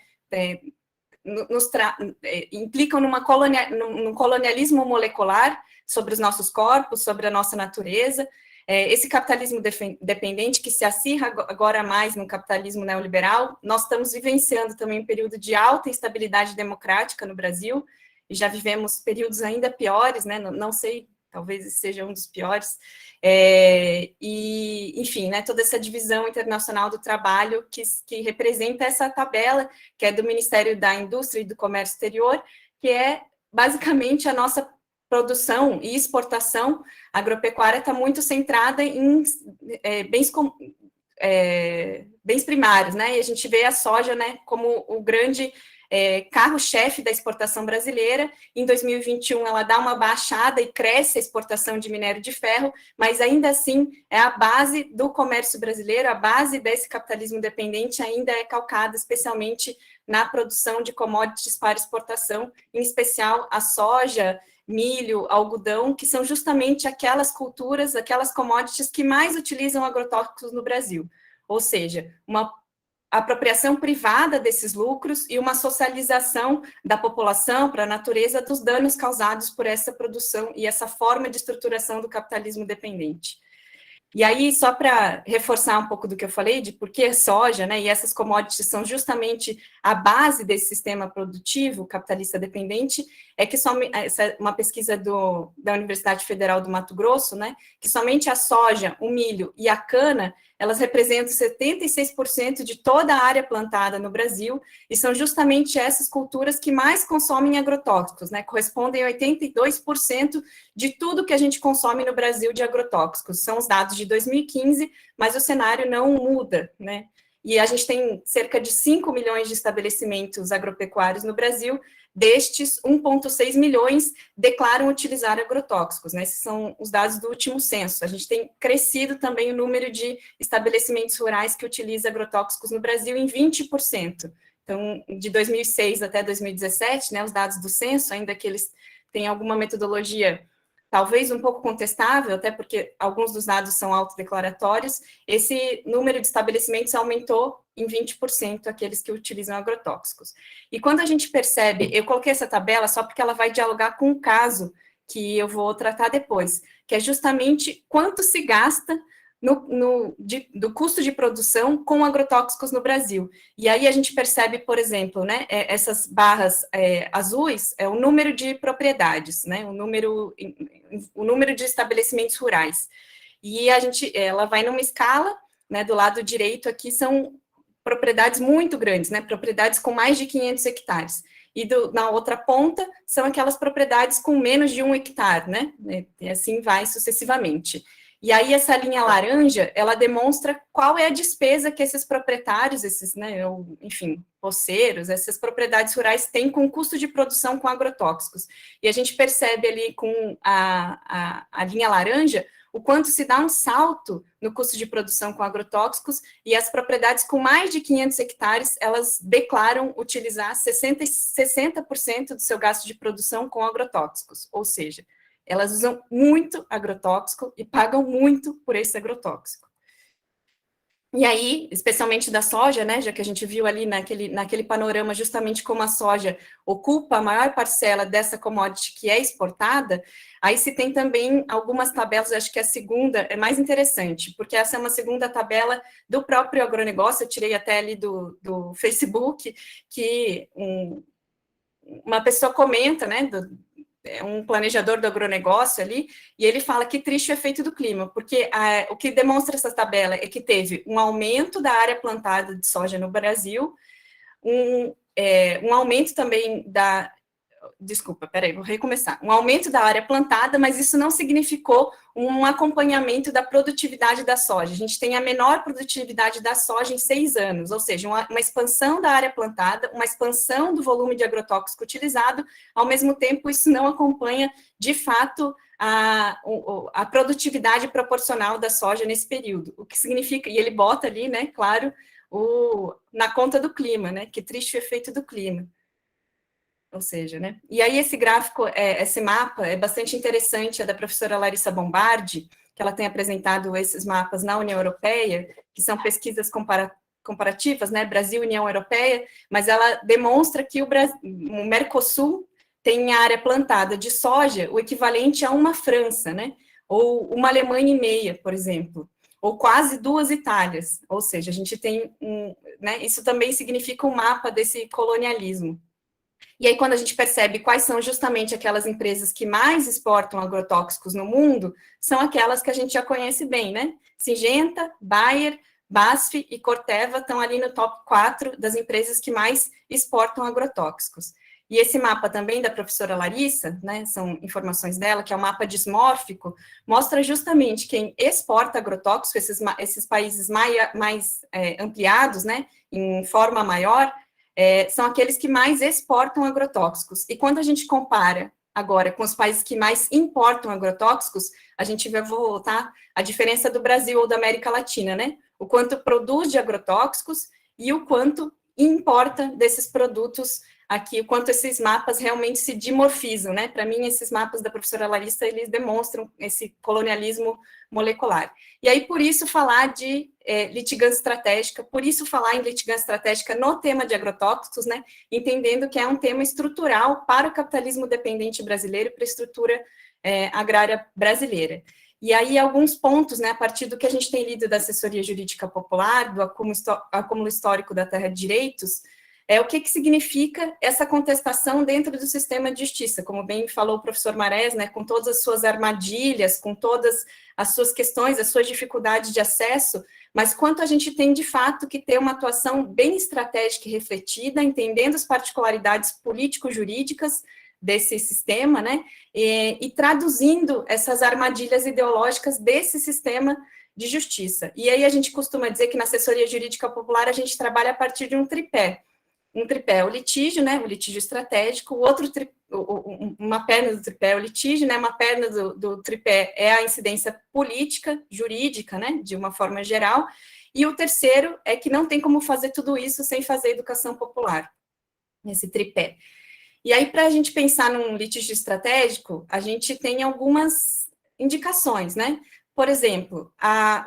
implicam num colonialismo molecular sobre os nossos corpos, sobre a nossa natureza. Esse capitalismo dependente que se acirra agora mais no capitalismo neoliberal, nós estamos vivenciando também um período de alta instabilidade democrática no Brasil, e já vivemos períodos ainda piores, né? Não sei, talvez esse seja um dos piores, e, enfim, né, toda essa divisão internacional do trabalho que representa essa tabela, que é do Ministério da Indústria e do Comércio Exterior, que é basicamente a nossa produção e exportação agropecuária está muito centrada em bens primários, né? E a gente vê a soja, né, como o grande carro-chefe da exportação brasileira. Em 2021, ela dá uma baixada e cresce a exportação de minério de ferro, mas ainda assim é a base do comércio brasileiro, a base desse capitalismo dependente ainda é calcada especialmente na produção de commodities para exportação, em especial a soja, milho, algodão, que são justamente aquelas culturas, aquelas commodities que mais utilizam agrotóxicos no Brasil. Ou seja, uma apropriação privada desses lucros e uma socialização da população para a natureza dos danos causados por essa produção e essa forma de estruturação do capitalismo dependente. E aí, só para reforçar um pouco do que eu falei, de por que a soja, né, e essas commodities são justamente a base desse sistema produtivo capitalista dependente, é que essa é uma pesquisa da Universidade Federal do Mato Grosso, né, que somente a soja, o milho e a cana, elas representam 76% de toda a área plantada no Brasil, e são justamente essas culturas que mais consomem agrotóxicos, né, correspondem a 82% de tudo que a gente consome no Brasil de agrotóxicos. São os dados de 2015, mas o cenário não muda, né? e a gente tem cerca de 5 milhões de estabelecimentos agropecuários no Brasil. Destes, 1,6 milhões declaram utilizar agrotóxicos, né? Esses são os dados do último censo. A gente tem crescido também o número de estabelecimentos rurais que utilizam agrotóxicos no Brasil em 20%. Então, de 2006 até 2017, né, os dados do censo, ainda que eles tenham alguma metodologia talvez um pouco contestável, até porque alguns dos dados são autodeclaratórios, esse número de estabelecimentos aumentou em 20% aqueles que utilizam agrotóxicos. E quando a gente percebe, eu coloquei essa tabela só porque ela vai dialogar com o caso que eu vou tratar depois, que é justamente quanto se gasta do custo de produção com agrotóxicos no Brasil. E aí a gente percebe, por exemplo, né, essas barras azuis é o número de propriedades, né, o número de estabelecimentos rurais. E ela vai numa escala, né, do lado direito aqui são propriedades muito grandes, né, propriedades com mais de 500 hectares. E na outra ponta são aquelas propriedades com menos de 1 hectare, né, e assim vai sucessivamente. E aí essa linha laranja, ela demonstra qual é a despesa que esses proprietários, né, enfim, poceiros, essas propriedades rurais têm com o custo de produção com agrotóxicos. E a gente percebe ali com a linha laranja o quanto se dá um salto no custo de produção com agrotóxicos, e as propriedades com mais de 500 hectares, elas declaram utilizar 60% do seu gasto de produção com agrotóxicos, ou seja, elas usam muito agrotóxico e pagam muito por esse agrotóxico. E aí, especialmente da soja, né, já que a gente viu ali naquele panorama justamente como a soja ocupa a maior parcela dessa commodity que é exportada, aí se tem também algumas tabelas, acho que a segunda é mais interessante, porque essa é uma segunda tabela do próprio agronegócio, eu tirei até ali do Facebook, que uma pessoa comenta, né, um planejador do agronegócio ali, e ele fala que triste o efeito do clima, porque o que demonstra essa tabela é que teve um aumento da área plantada de soja no Brasil, um aumento também vou recomeçar. Um aumento da área plantada, mas isso não significou um acompanhamento da produtividade da soja. A gente tem a menor produtividade da soja em 6 anos, ou seja, uma expansão da área plantada, uma expansão do volume de agrotóxico utilizado, ao mesmo tempo isso não acompanha, de fato, a produtividade proporcional da soja nesse período, o que significa, e ele bota ali, né, claro, na conta do clima, né, que triste o efeito do clima. Ou seja, né? E aí esse gráfico, esse mapa é bastante interessante, é da professora Larissa Bombardi, que ela tem apresentado esses mapas na União Europeia, que são pesquisas comparativas, né, Brasil e União Europeia, mas ela demonstra que o Mercosul tem a área plantada de soja o equivalente a uma França, né, ou uma Alemanha e meia, por exemplo, ou quase 2 Itálias, ou seja, a gente tem né, isso também significa um mapa desse colonialismo. E aí, quando a gente percebe quais são justamente aquelas empresas que mais exportam agrotóxicos no mundo, são aquelas que a gente já conhece bem, né? Syngenta, Bayer, BASF e Corteva estão ali no top 4 das empresas que mais exportam agrotóxicos. E esse mapa também da professora Larissa, né, são informações dela, que é um mapa dismórfico, mostra justamente quem exporta agrotóxico, esses países mais ampliados, né, em forma maior, são aqueles que mais exportam agrotóxicos. E quando a gente compara agora com os países que mais importam agrotóxicos, a gente vai voltar à diferença do Brasil ou da América Latina, né? O quanto produz de agrotóxicos e o quanto importa desses produtos aqui, o quanto esses mapas realmente se dimorfizam, né? Para mim, esses mapas da professora Larissa, eles demonstram esse colonialismo molecular. E aí, por isso, falar de litigância estratégica, por isso falar em litigância estratégica no tema de agrotóxicos, né? Entendendo que é um tema estrutural para o capitalismo dependente brasileiro, para a estrutura agrária brasileira. E aí, alguns pontos, né, a partir do que a gente tem lido da assessoria jurídica popular, do acúmulo histórico da terra de direitos, o que significa essa contestação dentro do sistema de justiça, como bem falou o professor Marés, né, com todas as suas armadilhas, com todas as suas questões, as suas dificuldades de acesso, mas quanto a gente tem, de fato, que ter uma atuação bem estratégica e refletida, entendendo as particularidades político-jurídicas desse sistema, né, e traduzindo essas armadilhas ideológicas desse sistema de justiça. E aí a gente costuma dizer que na assessoria jurídica popular a gente trabalha a partir de um tripé. Um tripé é o litígio, né, o litígio estratégico, uma perna do tripé é o litígio, né, uma perna do tripé é a incidência política, jurídica, né, de uma forma geral, e o terceiro é que não tem como fazer tudo isso sem fazer educação popular, nesse tripé. E aí, para a gente pensar num litígio estratégico, a gente tem algumas indicações, né? Por exemplo,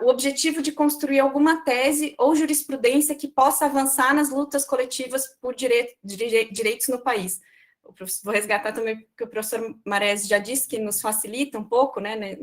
o objetivo de construir alguma tese ou jurisprudência que possa avançar nas lutas coletivas por direitos no país. Vou resgatar também o que o professor Maresi já disse, que nos facilita um pouco, né,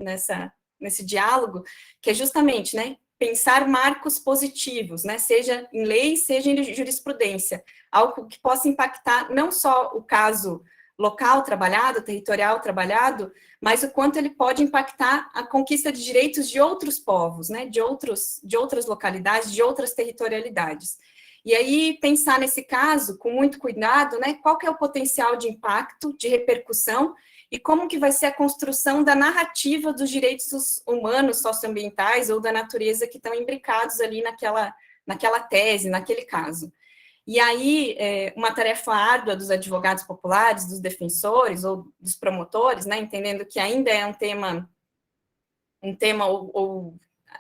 nesse diálogo, que é justamente, né, pensar marcos positivos, né, seja em lei, seja em jurisprudência, algo que possa impactar não só o caso local trabalhado, territorial trabalhado, mas o quanto ele pode impactar a conquista de direitos de outros povos, né, de outras localidades, de outras territorialidades. E aí, pensar nesse caso, com muito cuidado, né, qual que é o potencial de impacto, de repercussão, e como que vai ser a construção da narrativa dos direitos humanos, socioambientais ou da natureza que estão imbricados ali naquela tese, naquele caso. E aí, uma tarefa árdua dos advogados populares, dos defensores ou dos promotores, né, entendendo que ainda é um tema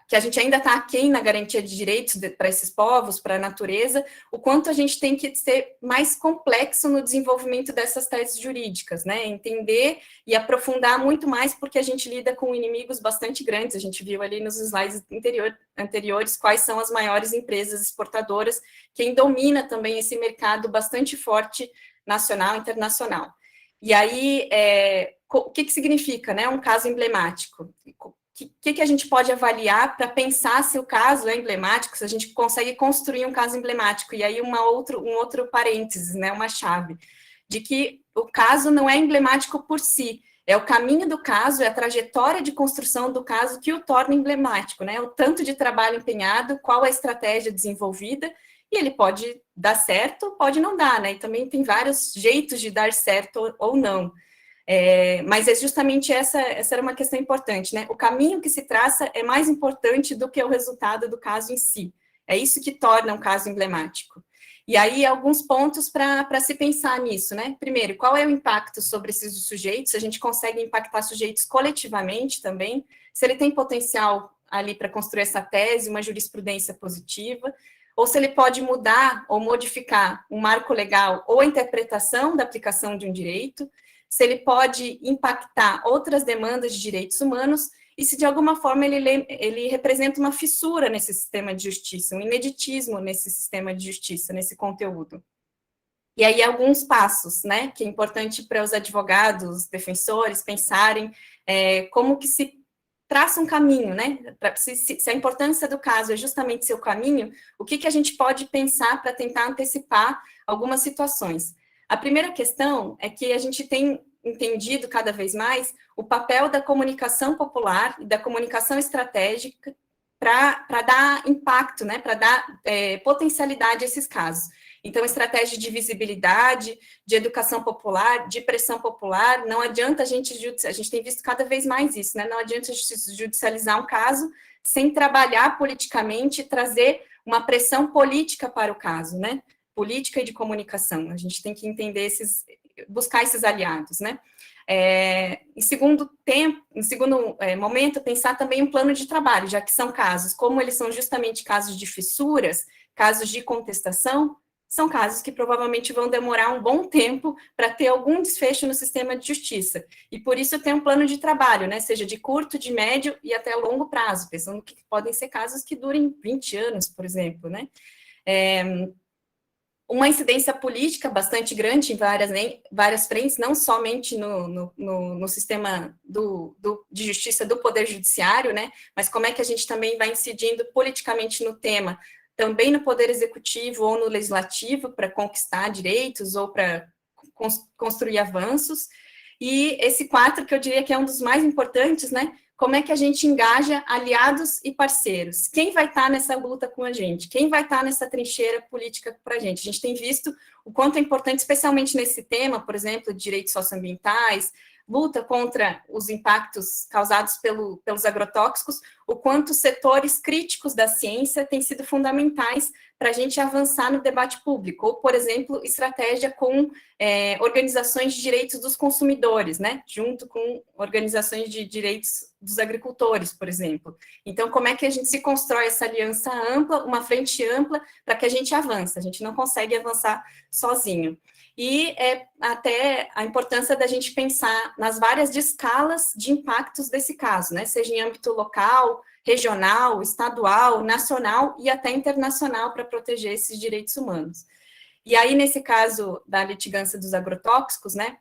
que a gente ainda está aquém na garantia de direitos para esses povos, para a natureza, o quanto a gente tem que ser mais complexo no desenvolvimento dessas teses jurídicas, né, entender e aprofundar muito mais, porque a gente lida com inimigos bastante grandes, a gente viu ali nos slides anteriores quais são as maiores empresas exportadoras, quem domina também esse mercado bastante forte, nacional e internacional. E aí, o que significa, né, um caso emblemático? O que a gente pode avaliar para pensar se o caso é emblemático, se a gente consegue construir um caso emblemático, e aí um outro parênteses, né, uma chave, de que o caso não é emblemático por si, é o caminho do caso, é a trajetória de construção do caso que o torna emblemático, né, o tanto de trabalho empenhado, qual a estratégia desenvolvida, e ele pode dar certo, pode não dar, né, e também tem vários jeitos de dar certo ou não. Mas é justamente essa era uma questão importante, né? O caminho que se traça é mais importante do que o resultado do caso em si. É isso que torna um caso emblemático. E aí, alguns pontos para se pensar nisso, né? Primeiro, qual é o impacto sobre esses sujeitos? A gente consegue impactar sujeitos coletivamente também? Se ele tem potencial ali para construir essa tese, uma jurisprudência positiva, ou se ele pode mudar ou modificar um marco legal ou a interpretação da aplicação de um direito, se ele pode impactar outras demandas de direitos humanos, e se de alguma forma ele representa uma fissura nesse sistema de justiça, um ineditismo nesse sistema de justiça, nesse conteúdo. E aí alguns passos, né, que é importante para os advogados, defensores, pensarem como que se traça um caminho, né, se a importância do caso é justamente seu caminho, o que a gente pode pensar para tentar antecipar algumas situações. A primeira questão é que a gente tem entendido cada vez mais o papel da comunicação popular e da comunicação estratégica para dar impacto, né, para dar potencialidade a esses casos. Então, estratégia de visibilidade, de educação popular, de pressão popular, não adianta a gente tem visto cada vez mais isso, né, não adianta a gente judicializar um caso sem trabalhar politicamente e trazer uma pressão política para o caso, né, política e de comunicação, a gente tem que entender buscar esses aliados, né? Em segundo momento, pensar também um plano de trabalho, já que são casos, como eles são justamente casos de fissuras, casos de contestação, são casos que provavelmente vão demorar um bom tempo para ter algum desfecho no sistema de justiça, e por isso tem um plano de trabalho, né, seja de curto, de médio e até longo prazo, pensando que podem ser casos que durem 20 anos, por exemplo, né? Uma incidência política bastante grande em várias frentes, não somente no sistema de justiça do Poder Judiciário, né, mas como é que a gente também vai incidindo politicamente no tema, também no Poder Executivo ou no Legislativo, para conquistar direitos ou para construir avanços. E esse 4, que eu diria que é um dos mais importantes, né, como é que a gente engaja aliados e parceiros? Quem vai estar nessa luta com a gente? Quem vai estar nessa trincheira política para a gente? A gente tem visto o quanto é importante, especialmente nesse tema, por exemplo, de direitos socioambientais, luta contra os impactos causados pelos agrotóxicos, o quanto setores críticos da ciência têm sido fundamentais para a gente avançar no debate público, ou, por exemplo, estratégia com organizações de direitos dos consumidores, né, junto com organizações de direitos dos agricultores, por exemplo. Então, como é que a gente se constrói essa aliança ampla, uma frente ampla, para que a gente avance? A gente não consegue avançar sozinho. E até a importância da gente pensar nas várias escalas de impactos desse caso, né? Seja em âmbito local, regional, estadual, nacional e até internacional para proteger esses direitos humanos. E aí, nesse caso da litigância dos agrotóxicos, né?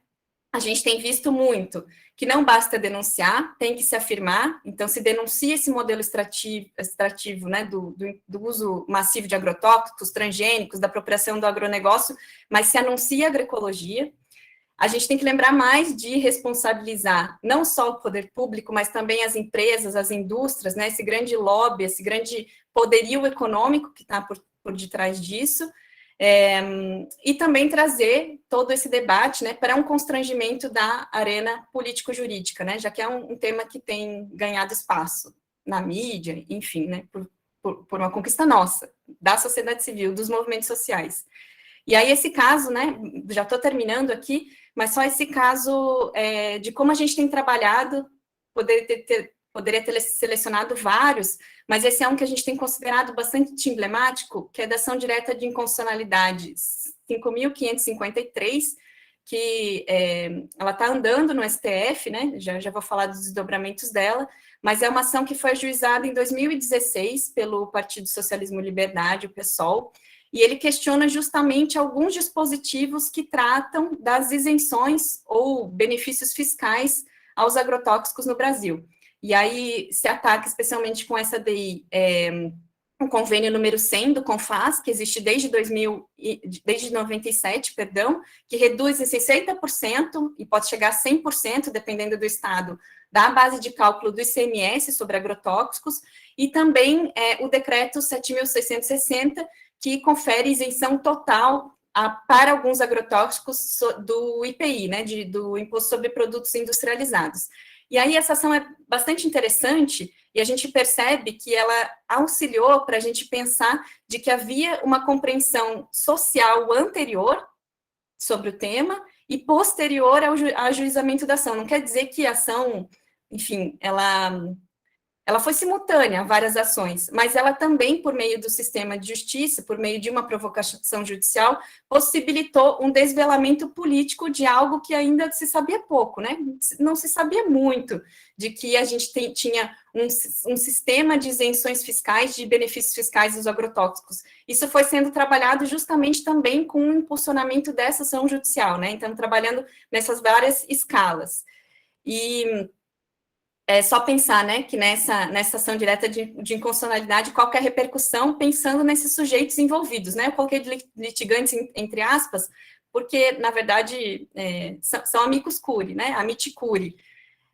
A gente tem visto muito que não basta denunciar, tem que se afirmar. Então, se denuncia esse modelo extrativo, né, do uso massivo de agrotóxicos, transgênicos, da apropriação do agronegócio, mas se anuncia a agroecologia. A gente tem que lembrar mais de responsabilizar não só o poder público, mas também as empresas, as indústrias, né, esse grande lobby, esse grande poderio econômico que está por detrás disso. E também trazer todo esse debate, né, para um constrangimento da arena político-jurídica, né, já que é um tema que tem ganhado espaço na mídia, enfim, né, por uma conquista nossa, da sociedade civil, dos movimentos sociais. E aí esse caso, né, já estou terminando aqui, mas só esse caso de como a gente tem trabalhado, poderia ter selecionado vários, mas esse é um que a gente tem considerado bastante emblemático, que é da ação direta de inconstitucionalidade 5.553, que ela está andando no STF, né? Já vou falar dos desdobramentos dela, mas é uma ação que foi ajuizada em 2016 pelo Partido Socialismo e Liberdade, o PSOL, e ele questiona justamente alguns dispositivos que tratam das isenções ou benefícios fiscais aos agrotóxicos no Brasil. E aí se ataca especialmente com essa DI, o convênio número 100 do CONFAS, que existe desde 97, perdão, que reduz em 60% e pode chegar a 100%, dependendo do estado, da base de cálculo do ICMS sobre agrotóxicos, e também o decreto 7.660, que confere isenção total para alguns agrotóxicos do IPI, né, do Imposto sobre Produtos Industrializados. E aí essa ação é bastante interessante e a gente percebe que ela auxiliou para a gente pensar de que havia uma compreensão social anterior sobre o tema e posterior ao ajuizamento da ação. Não quer dizer que a ação, enfim, ela foi simultânea a várias ações, mas ela também, por meio do sistema de justiça, por meio de uma provocação judicial, possibilitou um desvelamento político de algo que ainda se sabia pouco, né? Não se sabia muito de que a gente tinha um sistema de isenções fiscais, de benefícios fiscais dos agrotóxicos. Isso foi sendo trabalhado justamente também com o impulsionamento dessa ação judicial, né? Então, trabalhando nessas várias escalas. E é só pensar, né, que nessa ação direta de inconstitucionalidade, qual que é a repercussão, pensando nesses sujeitos envolvidos, né? Eu coloquei de litigantes, entre aspas, porque, na verdade, são amicus curiae, né? Amici curiae.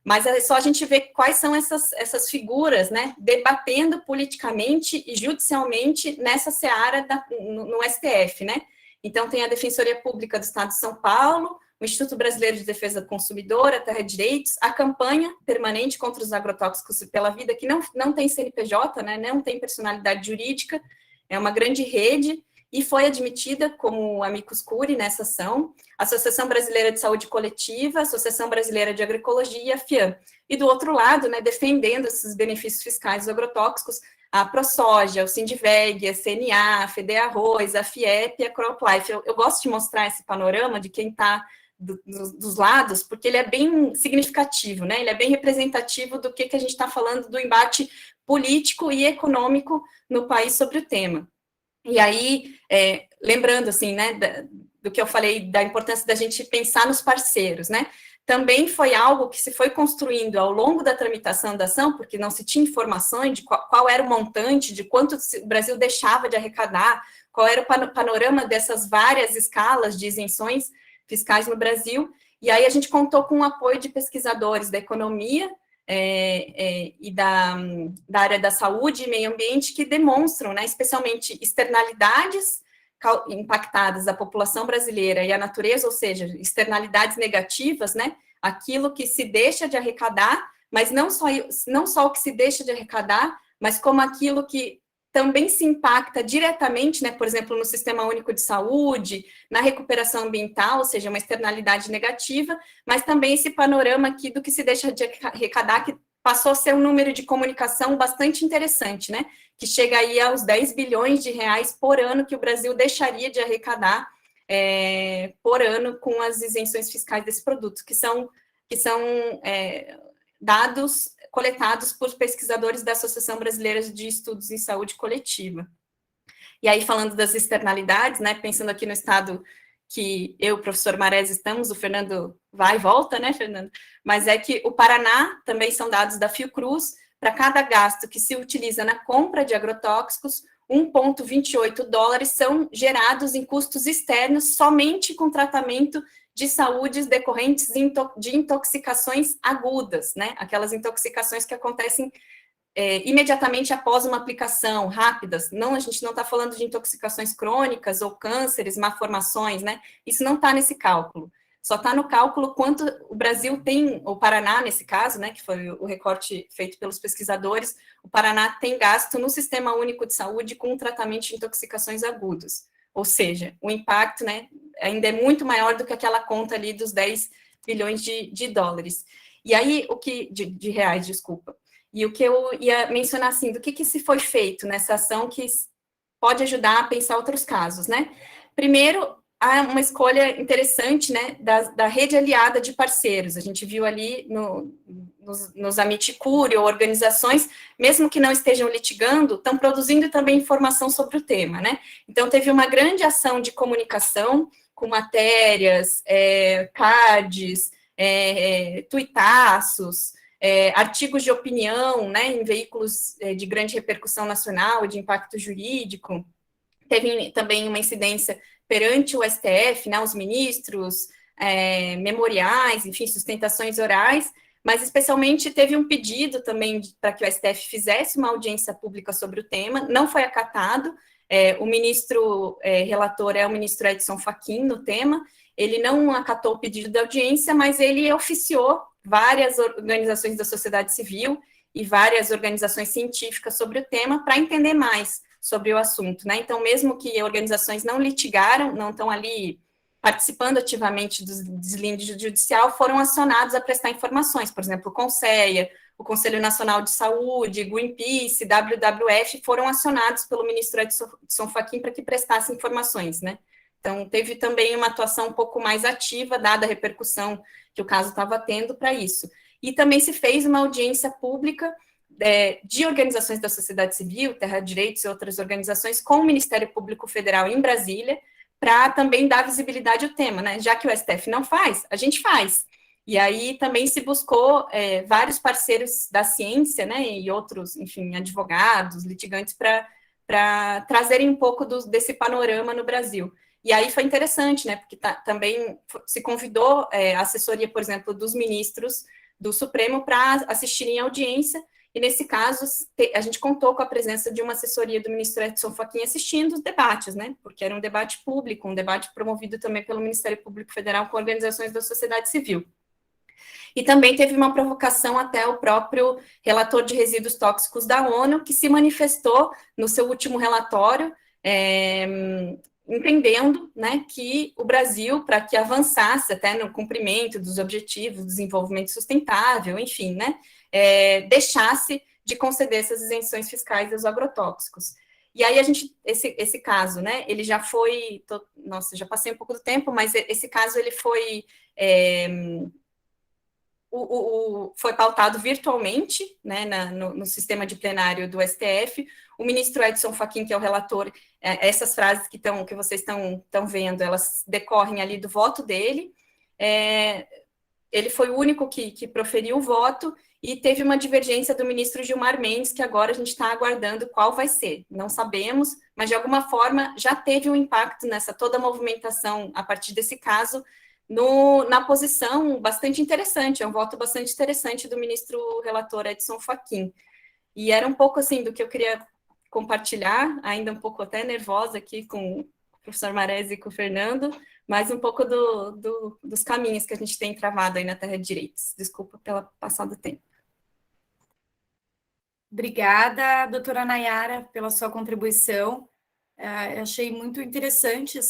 Mas é só a gente ver quais são essas figuras, né, debatendo politicamente e judicialmente nessa seara no STF, né? Então, tem a Defensoria Pública do Estado de São Paulo, o Instituto Brasileiro de Defesa do Consumidor, a Terra de Direitos, a campanha permanente contra os agrotóxicos pela vida, que não tem CNPJ, né, não tem personalidade jurídica, é uma grande rede, e foi admitida como amicus curiae nessa ação, a Associação Brasileira de Saúde Coletiva, a Associação Brasileira de Agroecologia e a FIAM. E do outro lado, né, defendendo esses benefícios fiscais dos agrotóxicos, a ProSoja, o Sindiveg, a CNA, a FEDEArroz, a FIEP e a CropLife. Eu gosto de mostrar esse panorama de quem está dos lados, porque ele é bem significativo, né? Ele é bem representativo do que a gente está falando do embate político e econômico no país sobre o tema. E aí, lembrando, assim, né, do que eu falei, da importância da gente pensar nos parceiros, né? Também foi algo que se foi construindo ao longo da tramitação da ação, porque não se tinha informações de qual era o montante, de quanto o Brasil deixava de arrecadar, qual era o panorama dessas várias escalas de isenções fiscais no Brasil, e aí a gente contou com o apoio de pesquisadores da economia e da área da saúde e meio ambiente que demonstram, né, especialmente externalidades impactadas à população brasileira e à natureza, ou seja, externalidades negativas, né, aquilo que se deixa de arrecadar, mas não só o que se deixa de arrecadar, mas como aquilo que também se impacta diretamente, né, por exemplo, no Sistema Único de Saúde, na recuperação ambiental, ou seja, uma externalidade negativa, mas também esse panorama aqui do que se deixa de arrecadar, que passou a ser um número de comunicação bastante interessante, né, que chega aí aos 10 bilhões de reais por ano que o Brasil deixaria de arrecadar por ano com as isenções fiscais desse produto, que são dados coletados por pesquisadores da Associação Brasileira de Estudos em Saúde Coletiva. E aí, falando das externalidades, né, pensando aqui no estado que eu e o professor Marés estamos, o Fernando vai e volta, né, Fernando? Mas é que o Paraná, também são dados da Fiocruz, para cada gasto que se utiliza na compra de agrotóxicos, 1,28 dólares são gerados em custos externos somente com tratamento de saúde decorrentes de intoxicações agudas, né? Aquelas intoxicações que acontecem imediatamente após uma aplicação, rápidas. Não, a gente não está falando de intoxicações crônicas ou cânceres, malformações, né? Isso não está nesse cálculo. Só está no cálculo quanto o Brasil tem, o Paraná, nesse caso, né, que foi o recorte feito pelos pesquisadores, o Paraná tem gasto no Sistema Único de Saúde com tratamento de intoxicações agudas. Ou seja, o impacto, né, ainda é muito maior do que aquela conta ali dos 10 bilhões de dólares. E aí, de reais, desculpa. E o que eu ia mencionar, assim, do que se foi feito nessa ação que pode ajudar a pensar outros casos, né? Primeiro, há uma escolha interessante, né, da rede aliada de parceiros. A gente viu ali nos Amiticuri, ou organizações, mesmo que não estejam litigando, estão produzindo também informação sobre o tema, né? Então, teve uma grande ação de comunicação, com matérias, cards, tuitaços, artigos de opinião, né, em veículos de grande repercussão nacional, de impacto jurídico. Teve também uma incidência perante o STF, né, os ministros, memoriais, enfim, sustentações orais, mas especialmente teve um pedido também para que o STF fizesse uma audiência pública sobre o tema, não foi acatado, o ministro relator é o ministro Edson Fachin no tema, ele não acatou o pedido da audiência, mas ele oficiou várias organizações da sociedade civil e várias organizações científicas sobre o tema para entender mais sobre o assunto, né? Então, mesmo que organizações não litigaram, não estão ali participando ativamente do deslinde judicial, foram acionados a prestar informações, por exemplo, o CONSEA, o Conselho Nacional de Saúde, Greenpeace, WWF, foram acionados pelo ministro Edson Fachin para que prestassem informações, né? Então, teve também uma atuação um pouco mais ativa, dada a repercussão que o caso estava tendo para isso. E também se fez uma audiência pública de organizações da sociedade civil, Terra Direitos e outras organizações, com o Ministério Público Federal em Brasília, para também dar visibilidade ao tema, né? Já que o STF não faz, a gente faz. E aí também se buscou vários parceiros da ciência, né, e outros, enfim, advogados, litigantes, para trazerem um pouco desse panorama no Brasil. E aí foi interessante, né, porque também se convidou a assessoria, por exemplo, dos ministros do Supremo para assistirem à audiência, e nesse caso a gente contou com a presença de uma assessoria do ministro Edson Fachin assistindo os debates, né, porque era um debate público, um debate promovido também pelo Ministério Público Federal com organizações da sociedade civil. E também teve uma provocação até o próprio relator de resíduos tóxicos da ONU, que se manifestou no seu último relatório, entendendo, né, que o Brasil, para que avançasse até no cumprimento dos objetivos do desenvolvimento sustentável, enfim, né, deixasse de conceder essas isenções fiscais dos agrotóxicos. E aí esse caso, né, ele já foi, nossa, já passei um pouco do tempo, mas esse caso ele foi foi pautado virtualmente, né, no sistema de plenário do STF. O ministro Edson Fachin, que é o relator, essas frases que vocês estão vendo, elas decorrem ali do voto dele. Ele foi o único que proferiu o voto, e teve uma divergência do ministro Gilmar Mendes, que agora a gente está aguardando qual vai ser. Não sabemos, mas de alguma forma já teve um impacto nessa toda a movimentação a partir desse caso, na posição bastante interessante, é um voto bastante interessante do ministro relator Edson Fachin. E era um pouco assim do que eu queria compartilhar, ainda um pouco até nervosa aqui com o professor Marés e com o Fernando, mais um pouco dos caminhos que a gente tem travado aí na Terra de Direitos. Desculpa pela passada do tempo. Obrigada, doutora Nayara, pela sua contribuição. Eu achei muito interessante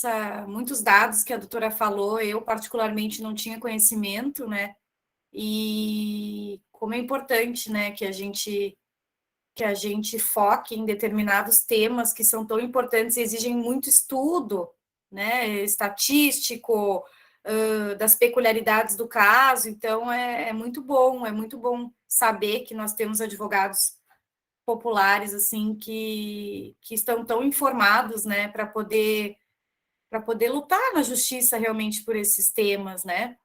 muitos dados que a doutora falou. Eu, particularmente, não tinha conhecimento, né? E como é importante, né, que a gente foque em determinados temas que são tão importantes e exigem muito estudo, né, estatístico, das peculiaridades do caso. Então, é muito bom saber que nós temos advogados populares, assim, que estão tão informados, né, para poder lutar na justiça realmente por esses temas, né.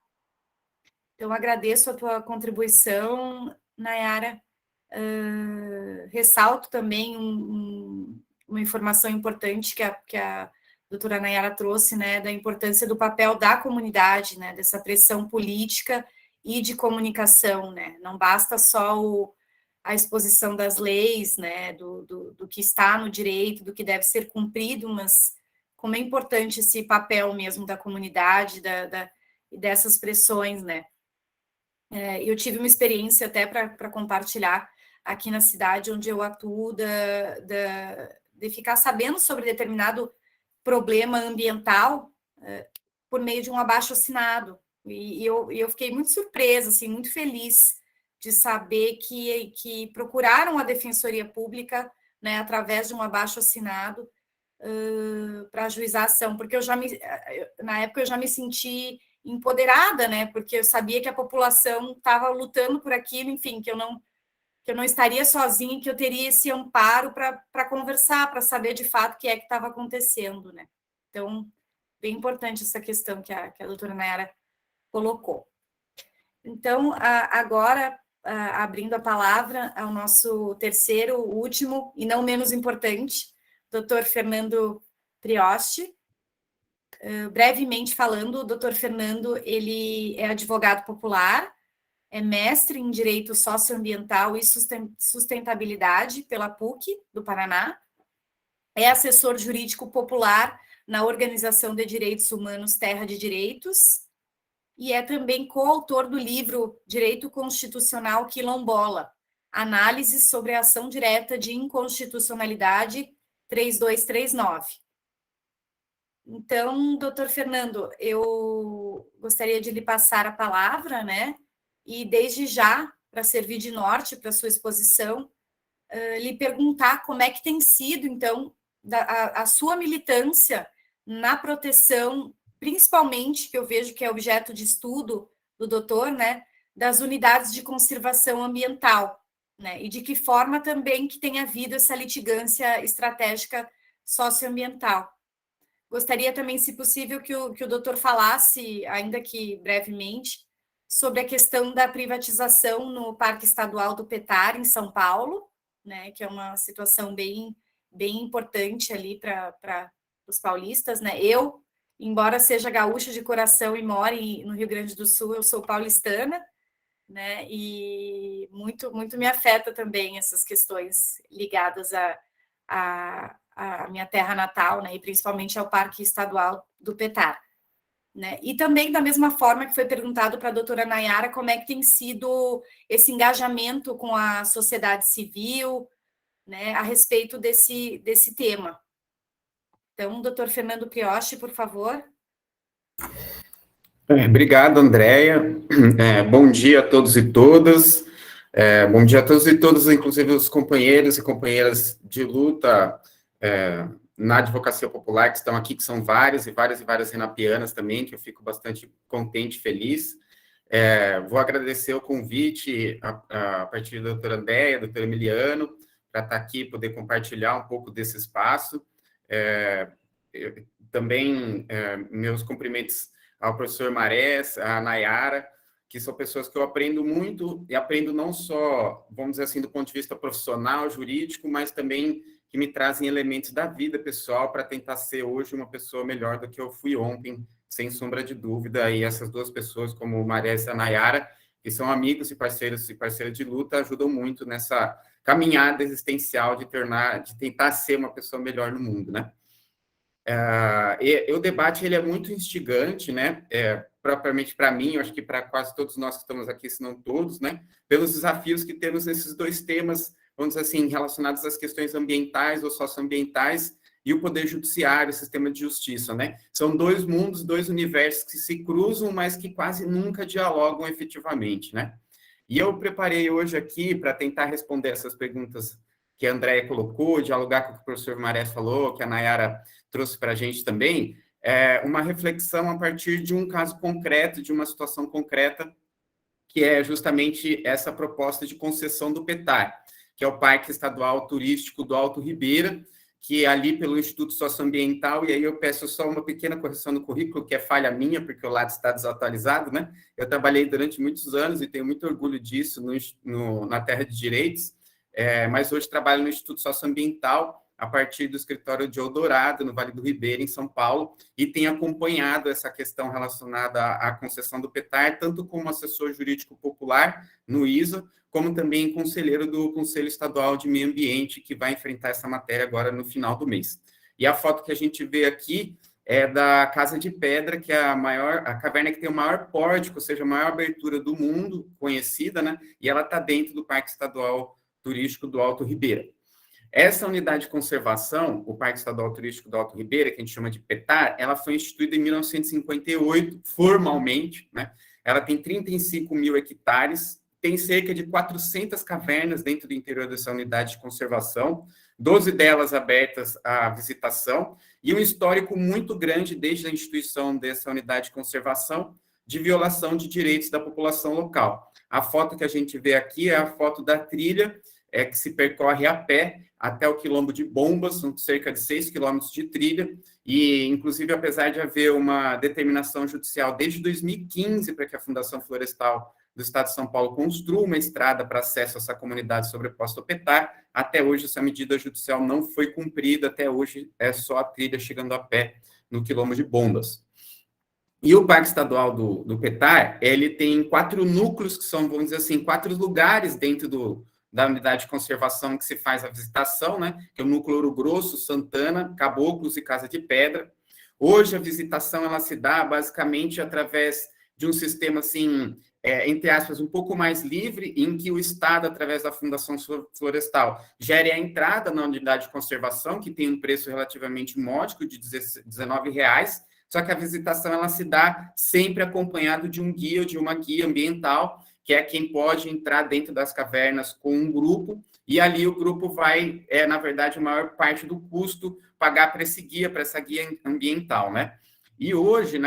Então, agradeço a tua contribuição, Nayara. Ressalto também uma informação importante que a doutora Nayara trouxe, né, da importância do papel da comunidade, né, dessa pressão política e de comunicação, né. Não basta só a exposição das leis, né, do que está no direito, do que deve ser cumprido, mas como é importante esse papel mesmo da comunidade, e dessas pressões, né. Eu tive uma experiência até para compartilhar aqui na cidade onde eu atuo, de ficar sabendo sobre determinado problema ambiental por meio de um abaixo-assinado. E eu fiquei muito surpresa, assim, muito feliz de saber que procuraram a Defensoria Pública, né, através de um abaixo-assinado, para ajuizar a ação, porque na época eu já me senti empoderada, né, porque eu sabia que a população estava lutando por aquilo, enfim, que eu não estaria sozinha, que eu teria esse amparo para conversar, para saber de fato o que é que estava acontecendo, né. Então, bem importante essa questão que a doutora Nayara colocou. Então, agora, abrindo a palavra ao nosso terceiro, último e não menos importante, doutor Fernando Prioste. Brevemente falando, o doutor Fernando, ele é advogado popular, é mestre em Direito Socioambiental e Sustentabilidade pela PUC do Paraná, é assessor jurídico popular na Organização de Direitos Humanos Terra de Direitos e é também coautor do livro Direito Constitucional Quilombola, Análise sobre a Ação Direta de Inconstitucionalidade 3239. Então, doutor Fernando, eu gostaria de lhe passar a palavra, né? E desde já, para servir de norte para a sua exposição, lhe perguntar como é que tem sido, então, a sua militância na proteção, principalmente, que eu vejo que é objeto de estudo do doutor, né? Das unidades de conservação ambiental, né? E de que forma também que tem havido essa litigância estratégica socioambiental. Gostaria também, se possível, que o doutor falasse, ainda que brevemente, sobre a questão da privatização no Parque Estadual do Petar, em São Paulo, né, que é uma situação bem importante ali para os paulistas, né? Eu, embora seja gaúcha de coração e more no Rio Grande do Sul, eu sou paulistana, né? E muito me afeta também essas questões ligadas a minha terra natal, né, e principalmente ao Parque Estadual do Petar, né? E também, da mesma forma que foi perguntado para a doutora Nayara, como é que tem sido esse engajamento com a sociedade civil, né, a respeito desse tema. Então, doutor Fernando Prioste, por favor. Obrigado, Andréia. Bom dia a todos e todas. Bom dia a todos e todas, inclusive os companheiros e companheiras de luta na advocacia popular que estão aqui, que são várias renapianas também, que eu fico bastante contente e feliz. Vou agradecer o convite a partir da doutora Andréia, doutora Emiliano, para estar aqui e poder compartilhar um pouco desse espaço. Também meus cumprimentos ao professor Marés, à Nayara, que são pessoas que eu aprendo muito, e aprendo não só, vamos dizer assim, do ponto de vista profissional, jurídico, mas também que me trazem elementos da vida pessoal para tentar ser hoje uma pessoa melhor do que eu fui ontem, sem sombra de dúvida. E essas duas pessoas, como o Marés e a Nayara, que são amigos e parceiras de luta, ajudam muito nessa caminhada existencial de tentar ser uma pessoa melhor no mundo, né? O debate ele é muito instigante, né? Propriamente para mim, eu acho que para quase todos nós que estamos aqui, se não todos, né? Pelos desafios que temos nesses dois temas, vamos dizer assim, relacionados às questões ambientais ou socioambientais e o poder judiciário, o sistema de justiça, né? São dois mundos, dois universos que se cruzam, mas que quase nunca dialogam efetivamente, né? E eu preparei hoje aqui para tentar responder essas perguntas que a Andréia colocou, dialogar com o que o professor Marés falou, que a Nayara trouxe para a gente também, uma reflexão a partir de um caso concreto, de uma situação concreta, que é justamente essa proposta de concessão do PETAR, que é o Parque Estadual Turístico do Alto Ribeira, que é ali pelo Instituto Socioambiental, e aí eu peço só uma pequena correção no currículo, que é falha minha, porque o lado está desatualizado, né? Eu trabalhei durante muitos anos e tenho muito orgulho disso na Terra de Direitos, mas hoje trabalho no Instituto Socioambiental, a partir do escritório de Eldorado, no Vale do Ribeira, em São Paulo, e tenho acompanhado essa questão relacionada à concessão do PETAR, tanto como assessor jurídico popular no ISA, como também conselheiro do Conselho Estadual de Meio Ambiente, que vai enfrentar essa matéria agora no final do mês. E a foto que a gente vê aqui é da Casa de Pedra, que é a caverna que tem o maior pórtico, ou seja, a maior abertura do mundo conhecida, né? E ela está dentro do Parque Estadual Turístico do Alto Ribeira. Essa unidade de conservação, o Parque Estadual Turístico do Alto Ribeira, que a gente chama de PETAR, ela foi instituída em 1958, formalmente, né? Ela tem 35 mil hectares, tem cerca de 400 cavernas dentro do interior dessa unidade de conservação, 12 delas abertas à visitação, e um histórico muito grande desde a instituição dessa unidade de conservação, de violação de direitos da população local. A foto que a gente vê aqui é a foto da trilha, que se percorre a pé até o quilombo de Bombas, são cerca de 6 quilômetros de trilha, e, inclusive, apesar de haver uma determinação judicial desde 2015 para que a Fundação Florestal do Estado de São Paulo construa uma estrada para acesso a essa comunidade sobreposta ao PETAR, até hoje essa medida judicial não foi cumprida, até hoje é só a trilha chegando a pé no quilombo de Bombas. E o Parque Estadual do PETAR, ele tem 4 núcleos, que são, vamos dizer assim, 4 lugares dentro da unidade de conservação que se faz a visitação, né? Que é o núcleo Ouro Grosso, Santana, Caboclos e Casa de Pedra. Hoje a visitação ela se dá basicamente através de um sistema assim, entre aspas, um pouco mais livre, em que o Estado, através da Fundação Florestal, gere a entrada na unidade de conservação, que tem um preço relativamente módico de R$19, só que a visitação ela se dá sempre acompanhado de um guia ou de uma guia ambiental, que é quem pode entrar dentro das cavernas com um grupo, e ali o grupo vai, na verdade, a maior parte do custo pagar para esse guia, para essa guia ambiental, né? E hoje,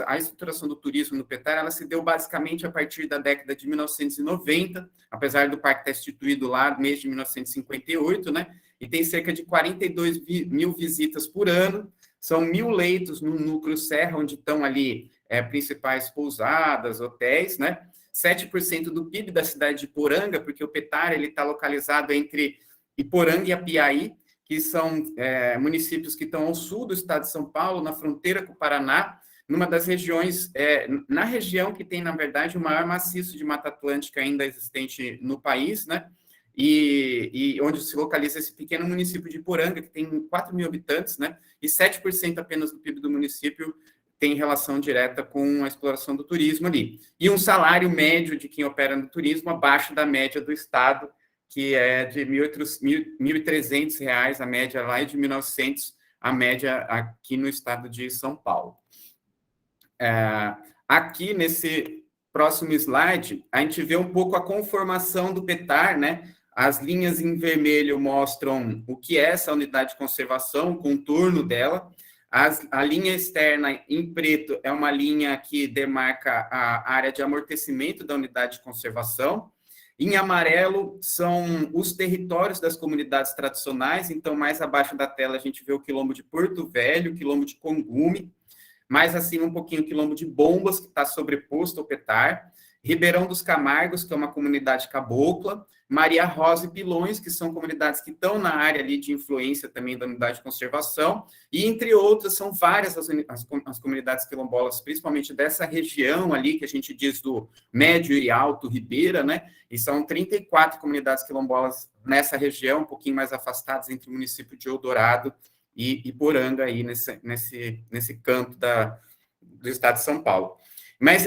a estruturação do turismo no PETAR, ela se deu basicamente a partir da década de 1990, apesar do parque estar instituído lá no mês de 1958, né? E tem cerca de 42 mil visitas por ano, são 1.000 leitos no núcleo Serra, onde estão ali principais pousadas, hotéis, né? 7% do PIB da cidade de Iporanga, porque o PETAR está localizado entre Iporanga e Apiaí, que são municípios que estão ao sul do estado de São Paulo, na fronteira com o Paraná, numa das regiões, na região que tem, na verdade, o maior maciço de Mata Atlântica ainda existente no país, né? E onde se localiza esse pequeno município de Iporanga, que tem 4 mil habitantes, né? E 7% apenas do PIB do município tem relação direta com a exploração do turismo ali. E um salário médio de quem opera no turismo abaixo da média do estado, que é de R$ 1.300, a média lá é de 1.900, a média aqui no estado de São Paulo. Aqui, nesse próximo slide, a gente vê um pouco a conformação do PETAR, né? As linhas em vermelho mostram o que é essa unidade de conservação, o contorno dela. A linha externa em preto é uma linha que demarca a área de amortecimento da unidade de conservação. Em amarelo são os territórios das comunidades tradicionais, então mais abaixo da tela a gente vê o quilombo de Porto Velho, o quilombo de Congume, mais acima um pouquinho o quilombo de Bombas, que está sobreposto ao PETAR, Ribeirão dos Camargos, que é uma comunidade cabocla, Maria Rosa e Pilões, que são comunidades que estão na área ali de influência também da unidade de conservação, e entre outras são várias as comunidades quilombolas, principalmente dessa região ali, que a gente diz do Médio e Alto Ribeira, né? E são 34 comunidades quilombolas nessa região, um pouquinho mais afastadas entre o município de Eldorado e Iporanga, aí nesse canto do estado de São Paulo. Mas,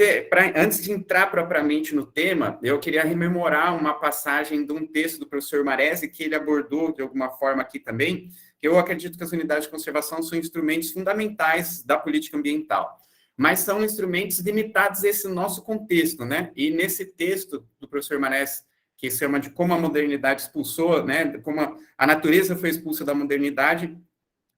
antes de entrar propriamente no tema, eu queria rememorar uma passagem de um texto do professor Maresi, que ele abordou de alguma forma aqui também, que eu acredito que as unidades de conservação são instrumentos fundamentais da política ambiental, mas são instrumentos limitados a esse nosso contexto, né? E nesse texto do professor Maresi, que se chama de Como a Modernidade Expulsou, né? Como a natureza foi expulsa da modernidade,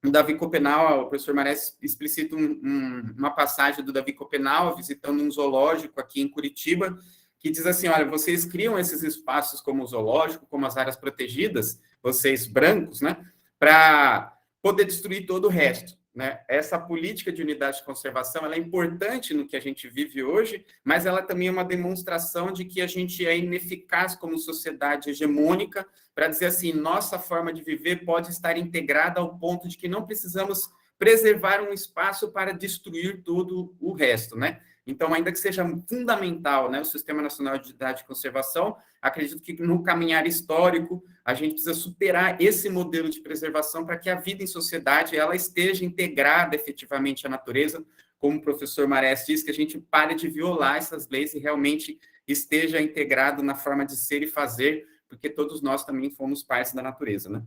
o Davi Copenau, o professor Maresi explicita uma passagem do Davi Copenau, visitando um zoológico aqui em Curitiba, que diz assim, olha, vocês criam esses espaços como o zoológico, como as áreas protegidas, vocês brancos, né, para poder destruir todo o resto, né? Essa política de unidade de conservação, ela é importante no que a gente vive hoje, mas ela também é uma demonstração de que a gente é ineficaz como sociedade hegemônica, para dizer assim, nossa forma de viver pode estar integrada ao ponto de que não precisamos preservar um espaço para destruir todo o resto, né? Então, ainda que seja fundamental, né, o Sistema Nacional de Unidade de Conservação, acredito que no caminhar histórico a gente precisa superar esse modelo de preservação para que a vida em sociedade ela esteja integrada efetivamente à natureza, como o professor Maresi diz, que a gente pare de violar essas leis e realmente esteja integrado na forma de ser e fazer, porque todos nós também fomos parte da natureza, né?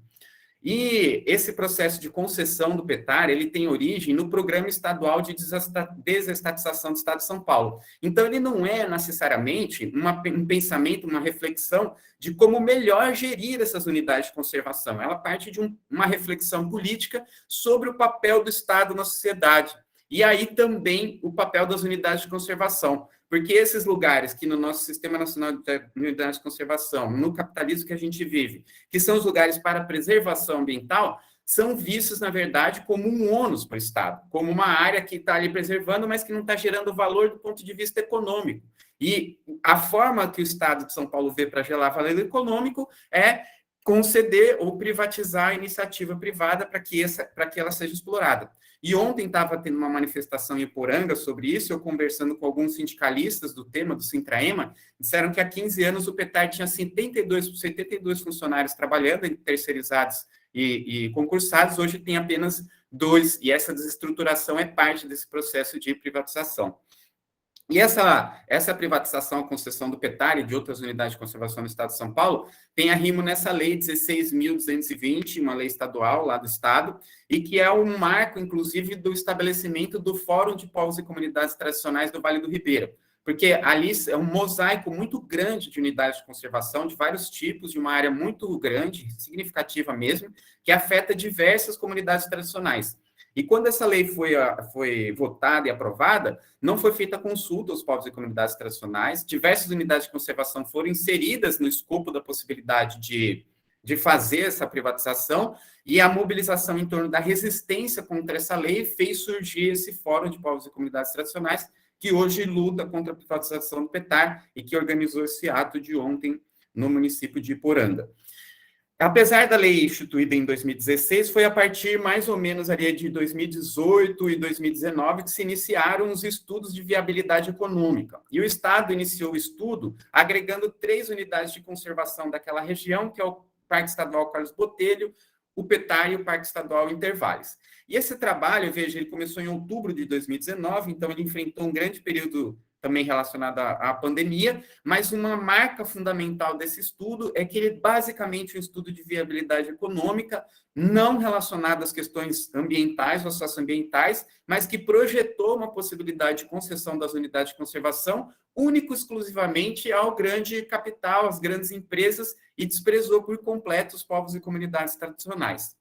E esse processo de concessão do PETAR, ele tem origem no Programa Estadual de Desestatização do Estado de São Paulo. Então, ele não é necessariamente um pensamento, uma reflexão de como melhor gerir essas unidades de conservação. Ela parte de uma reflexão política sobre o papel do Estado na sociedade. E aí também o papel das unidades de conservação. Porque esses lugares que no nosso Sistema Nacional de Unidades de Conservação, no capitalismo que a gente vive, que são os lugares para preservação ambiental, são vistos, na verdade, como um ônus para o Estado, como uma área que está ali preservando, mas que não está gerando valor do ponto de vista econômico. E a forma que o Estado de São Paulo vê para gerar valor econômico é conceder ou privatizar a iniciativa privada para que ela seja explorada. E ontem estava tendo uma manifestação em Iporanga sobre isso, eu conversando com alguns sindicalistas do tema, do Sintraema, disseram que há 15 anos o PETAR tinha 72 funcionários trabalhando, terceirizados e concursados, hoje tem apenas 2, e essa desestruturação é parte desse processo de privatização. E essa privatização, a concessão do PETAR e de outras unidades de conservação no Estado de São Paulo, tem arrimo nessa lei 16.220, uma lei estadual lá do Estado, e que é um marco, inclusive, do estabelecimento do Fórum de Povos e Comunidades Tradicionais do Vale do Ribeira, porque ali é um mosaico muito grande de unidades de conservação, de vários tipos, de uma área muito grande, significativa mesmo, que afeta diversas comunidades tradicionais. E quando essa lei foi votada e aprovada, não foi feita consulta aos povos e comunidades tradicionais, diversas unidades de conservação foram inseridas no escopo da possibilidade de fazer essa privatização, e a mobilização em torno da resistência contra essa lei fez surgir esse Fórum de Povos e Comunidades Tradicionais, que hoje luta contra a privatização do PETAR e que organizou esse ato de ontem no município de Iporanga. Apesar da lei instituída em 2016, foi a partir mais ou menos ali de 2018 e 2019 que se iniciaram os estudos de viabilidade econômica. E o Estado iniciou o estudo agregando 3 unidades de conservação daquela região, que é o Parque Estadual Carlos Botelho, o PETAR e o Parque Estadual Intervales. E esse trabalho, veja, ele começou em outubro de 2019, então ele enfrentou um grande período também relacionado à pandemia, mas uma marca fundamental desse estudo é que ele é basicamente um estudo de viabilidade econômica, não relacionado às questões ambientais ou socioambientais, mas que projetou uma possibilidade de concessão das unidades de conservação único exclusivamente ao grande capital, às grandes empresas, e desprezou por completo os povos e comunidades tradicionais.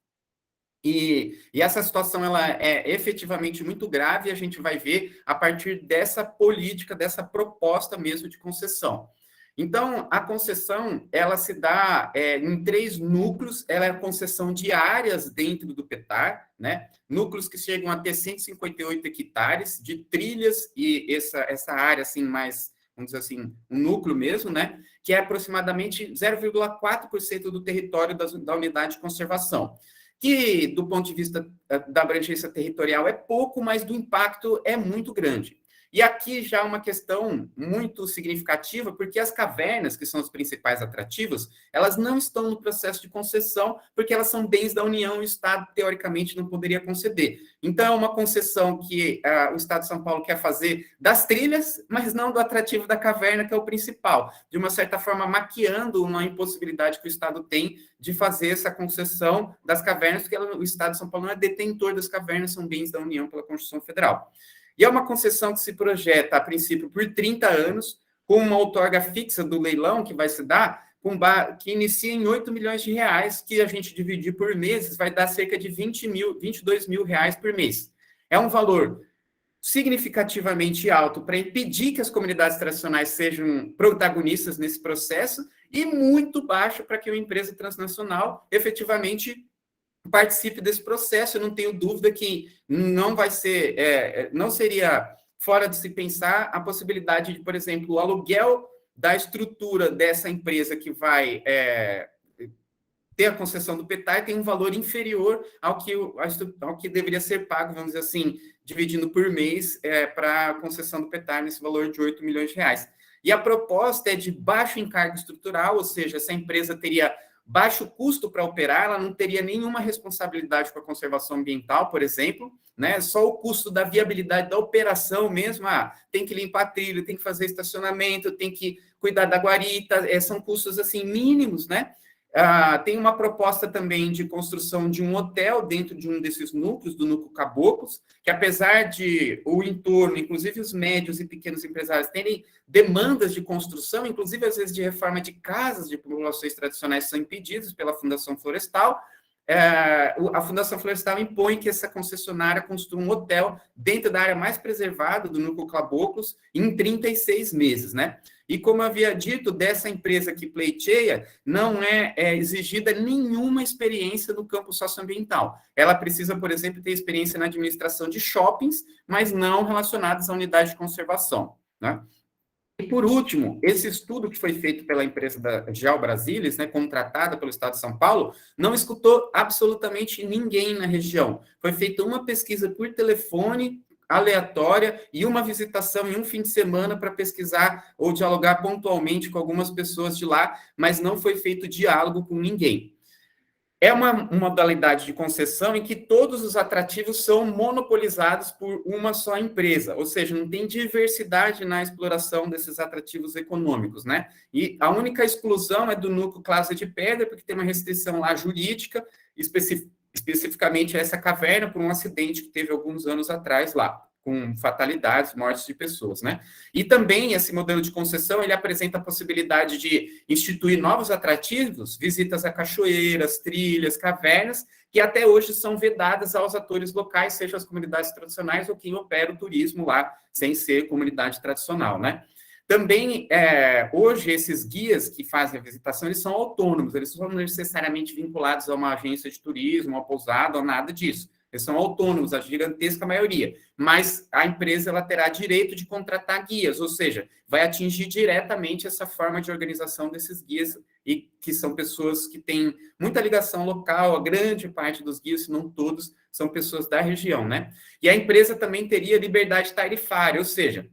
E essa situação ela é efetivamente muito grave, e a gente vai ver a partir dessa política, dessa proposta mesmo de concessão. Então, a concessão, ela se dá em 3 núcleos, ela é a concessão de áreas dentro do PETAR, né? Núcleos que chegam a ter 158 hectares de trilhas, e essa área, assim, mais, vamos dizer assim, um núcleo mesmo, né? Que é aproximadamente 0,4% do território da unidade de conservação, que, do ponto de vista da abrangência territorial, é pouco, mas do impacto é muito grande. E aqui já uma questão muito significativa, porque as cavernas, que são os principais atrativos, elas não estão no processo de concessão, porque elas são bens da União e o Estado, teoricamente, não poderia conceder. Então, é uma concessão que o Estado de São Paulo quer fazer das trilhas, mas não do atrativo da caverna, que é o principal, de uma certa forma maquiando uma impossibilidade que o Estado tem de fazer essa concessão das cavernas, porque o Estado de São Paulo não é detentor das cavernas, são bens da União pela Constituição Federal. E é uma concessão que se projeta, a princípio, por 30 anos, com uma outorga fixa do leilão que vai se dar, que inicia em 8 milhões de reais, que a gente dividir por meses vai dar cerca de 22 mil reais por mês. É um valor significativamente alto para impedir que as comunidades tradicionais sejam protagonistas nesse processo e muito baixo para que uma empresa transnacional efetivamente participe desse processo. Eu não tenho dúvida que não vai ser, não seria fora de se pensar a possibilidade de, por exemplo, o aluguel da estrutura dessa empresa que vai ter a concessão do PETAR tem um valor inferior ao que deveria ser pago, vamos dizer assim, dividindo por mês para a concessão do PETAR nesse valor de 8 milhões de reais. E a proposta é de baixo encargo estrutural, ou seja, essa empresa teria baixo custo para operar, ela não teria nenhuma responsabilidade com a conservação ambiental, por exemplo, né? Só o custo da viabilidade da operação mesmo, tem que limpar trilho, tem que fazer estacionamento, tem que cuidar da guarita, são custos assim mínimos, né? Tem uma proposta também de construção de um hotel dentro de um desses núcleos, do núcleo Caboclos, que apesar de o entorno, inclusive os médios e pequenos empresários, terem demandas de construção, inclusive às vezes de reforma de casas de populações tradicionais, são impedidos pela Fundação Florestal, a Fundação Florestal impõe que essa concessionária construa um hotel dentro da área mais preservada do núcleo Caboclos em 36 meses, né? E como eu havia dito, dessa empresa que pleiteia, não é exigida nenhuma experiência no campo socioambiental. Ela precisa, por exemplo, ter experiência na administração de shoppings, mas não relacionadas à unidade de conservação, né? E, por último, esse estudo que foi feito pela empresa da Geal Brasilis, né, contratada pelo Estado de São Paulo, não escutou absolutamente ninguém na região. Foi feita uma pesquisa por telefone, aleatória, e uma visitação em um fim de semana para pesquisar ou dialogar pontualmente com algumas pessoas de lá, mas não foi feito diálogo com ninguém. É uma modalidade de concessão em que todos os atrativos são monopolizados por uma só empresa, ou seja, não tem diversidade na exploração desses atrativos econômicos, né? E a única exclusão é do núcleo Clase de Pedra, porque tem uma restrição lá jurídica, especificamente essa caverna, por um acidente que teve alguns anos atrás lá, com fatalidades, mortes de pessoas, né? E também esse modelo de concessão, ele apresenta a possibilidade de instituir novos atrativos, visitas a cachoeiras, trilhas, cavernas, que até hoje são vedadas aos atores locais, seja as comunidades tradicionais ou quem opera o turismo lá, sem ser comunidade tradicional, né? Também, hoje, esses guias que fazem a visitação, eles são autônomos, eles não são necessariamente vinculados a uma agência de turismo, a pousada, ou nada disso. Eles são autônomos, a gigantesca maioria, mas a empresa ela terá direito de contratar guias, ou seja, vai atingir diretamente essa forma de organização desses guias, e que são pessoas que têm muita ligação local, a grande parte dos guias, se não todos, são pessoas da região, né? E a empresa também teria liberdade tarifária, ou seja,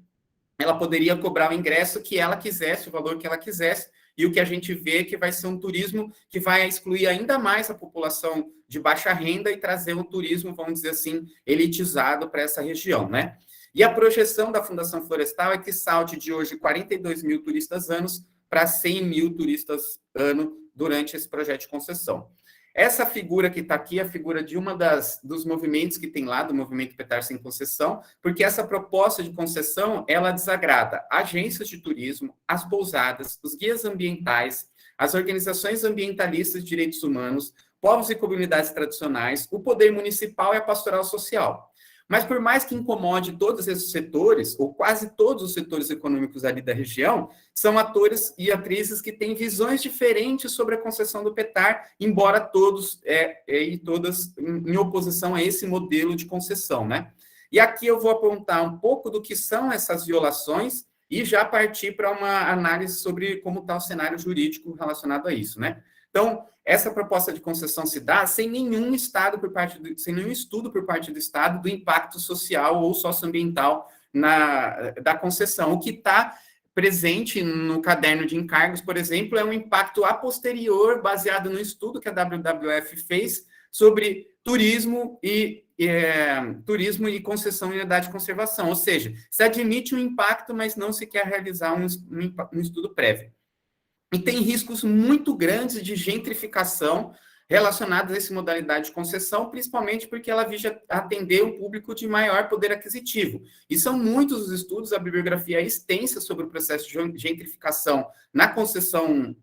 ela poderia cobrar o ingresso que ela quisesse, o valor que ela quisesse, e o que a gente vê é que vai ser um turismo que vai excluir ainda mais a população de baixa renda e trazer um turismo, vamos dizer assim, elitizado para essa região, né? E a projeção da Fundação Florestal é que salte de hoje 42 mil turistas anos para 100 mil turistas ano durante esse projeto de concessão. Essa figura que está aqui é a figura de uma dos movimentos que tem lá, do movimento PETAR Sem Concessão, porque essa proposta de concessão, ela desagrada agências de turismo, as pousadas, os guias ambientais, as organizações ambientalistas de direitos humanos, povos e comunidades tradicionais, o poder municipal e a pastoral social. Mas por mais que incomode todos esses setores, ou quase todos os setores econômicos ali da região, são atores e atrizes que têm visões diferentes sobre a concessão do PETAR, embora todos e todas em oposição a esse modelo de concessão, né? E aqui eu vou apontar um pouco do que são essas violações e já partir para uma análise sobre como está o cenário jurídico relacionado a isso, né? Então, essa proposta de concessão se dá sem nenhum estudo por parte do Estado do impacto social ou socioambiental da concessão. O que está presente no caderno de encargos, por exemplo, é um impacto a posterior, baseado no estudo que a WWF fez sobre turismo e concessão em unidade de conservação, ou seja, se admite um impacto, mas não se quer realizar um estudo prévio. E tem riscos muito grandes de gentrificação relacionados a essa modalidade de concessão, principalmente porque ela visa atender um público de maior poder aquisitivo. E são muitos os estudos, a bibliografia é extensa sobre o processo de gentrificação na concessão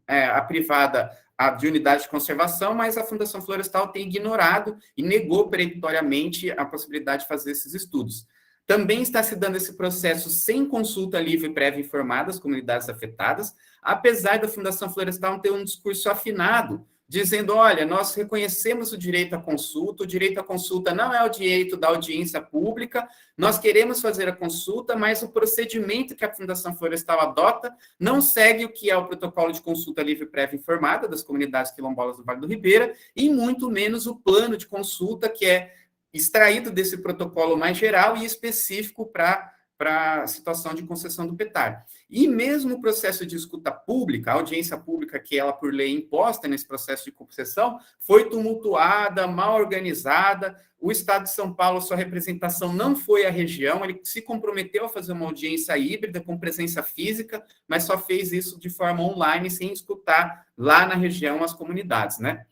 privada de unidade de conservação, mas a Fundação Florestal tem ignorado e negou peremptoriamente a possibilidade de fazer esses estudos. Também está se dando esse processo sem consulta livre e prévia informada às comunidades afetadas, apesar da Fundação Florestal ter um discurso afinado, dizendo, olha, nós reconhecemos o direito à consulta, o direito à consulta não é o direito da audiência pública, nós queremos fazer a consulta, mas o procedimento que a Fundação Florestal adota não segue o que é o protocolo de consulta livre, prévia e informada das comunidades quilombolas do Vale do Ribeira, e muito menos o plano de consulta que é extraído desse protocolo mais geral e específico para a situação de concessão do PETAR. E mesmo o processo de escuta pública, a audiência pública que ela, por lei, imposta nesse processo de concessão, foi tumultuada, mal organizada. O Estado de São Paulo, sua representação não foi à região, ele se comprometeu a fazer uma audiência híbrida com presença física, mas só fez isso de forma online, sem escutar lá na região as comunidades, né?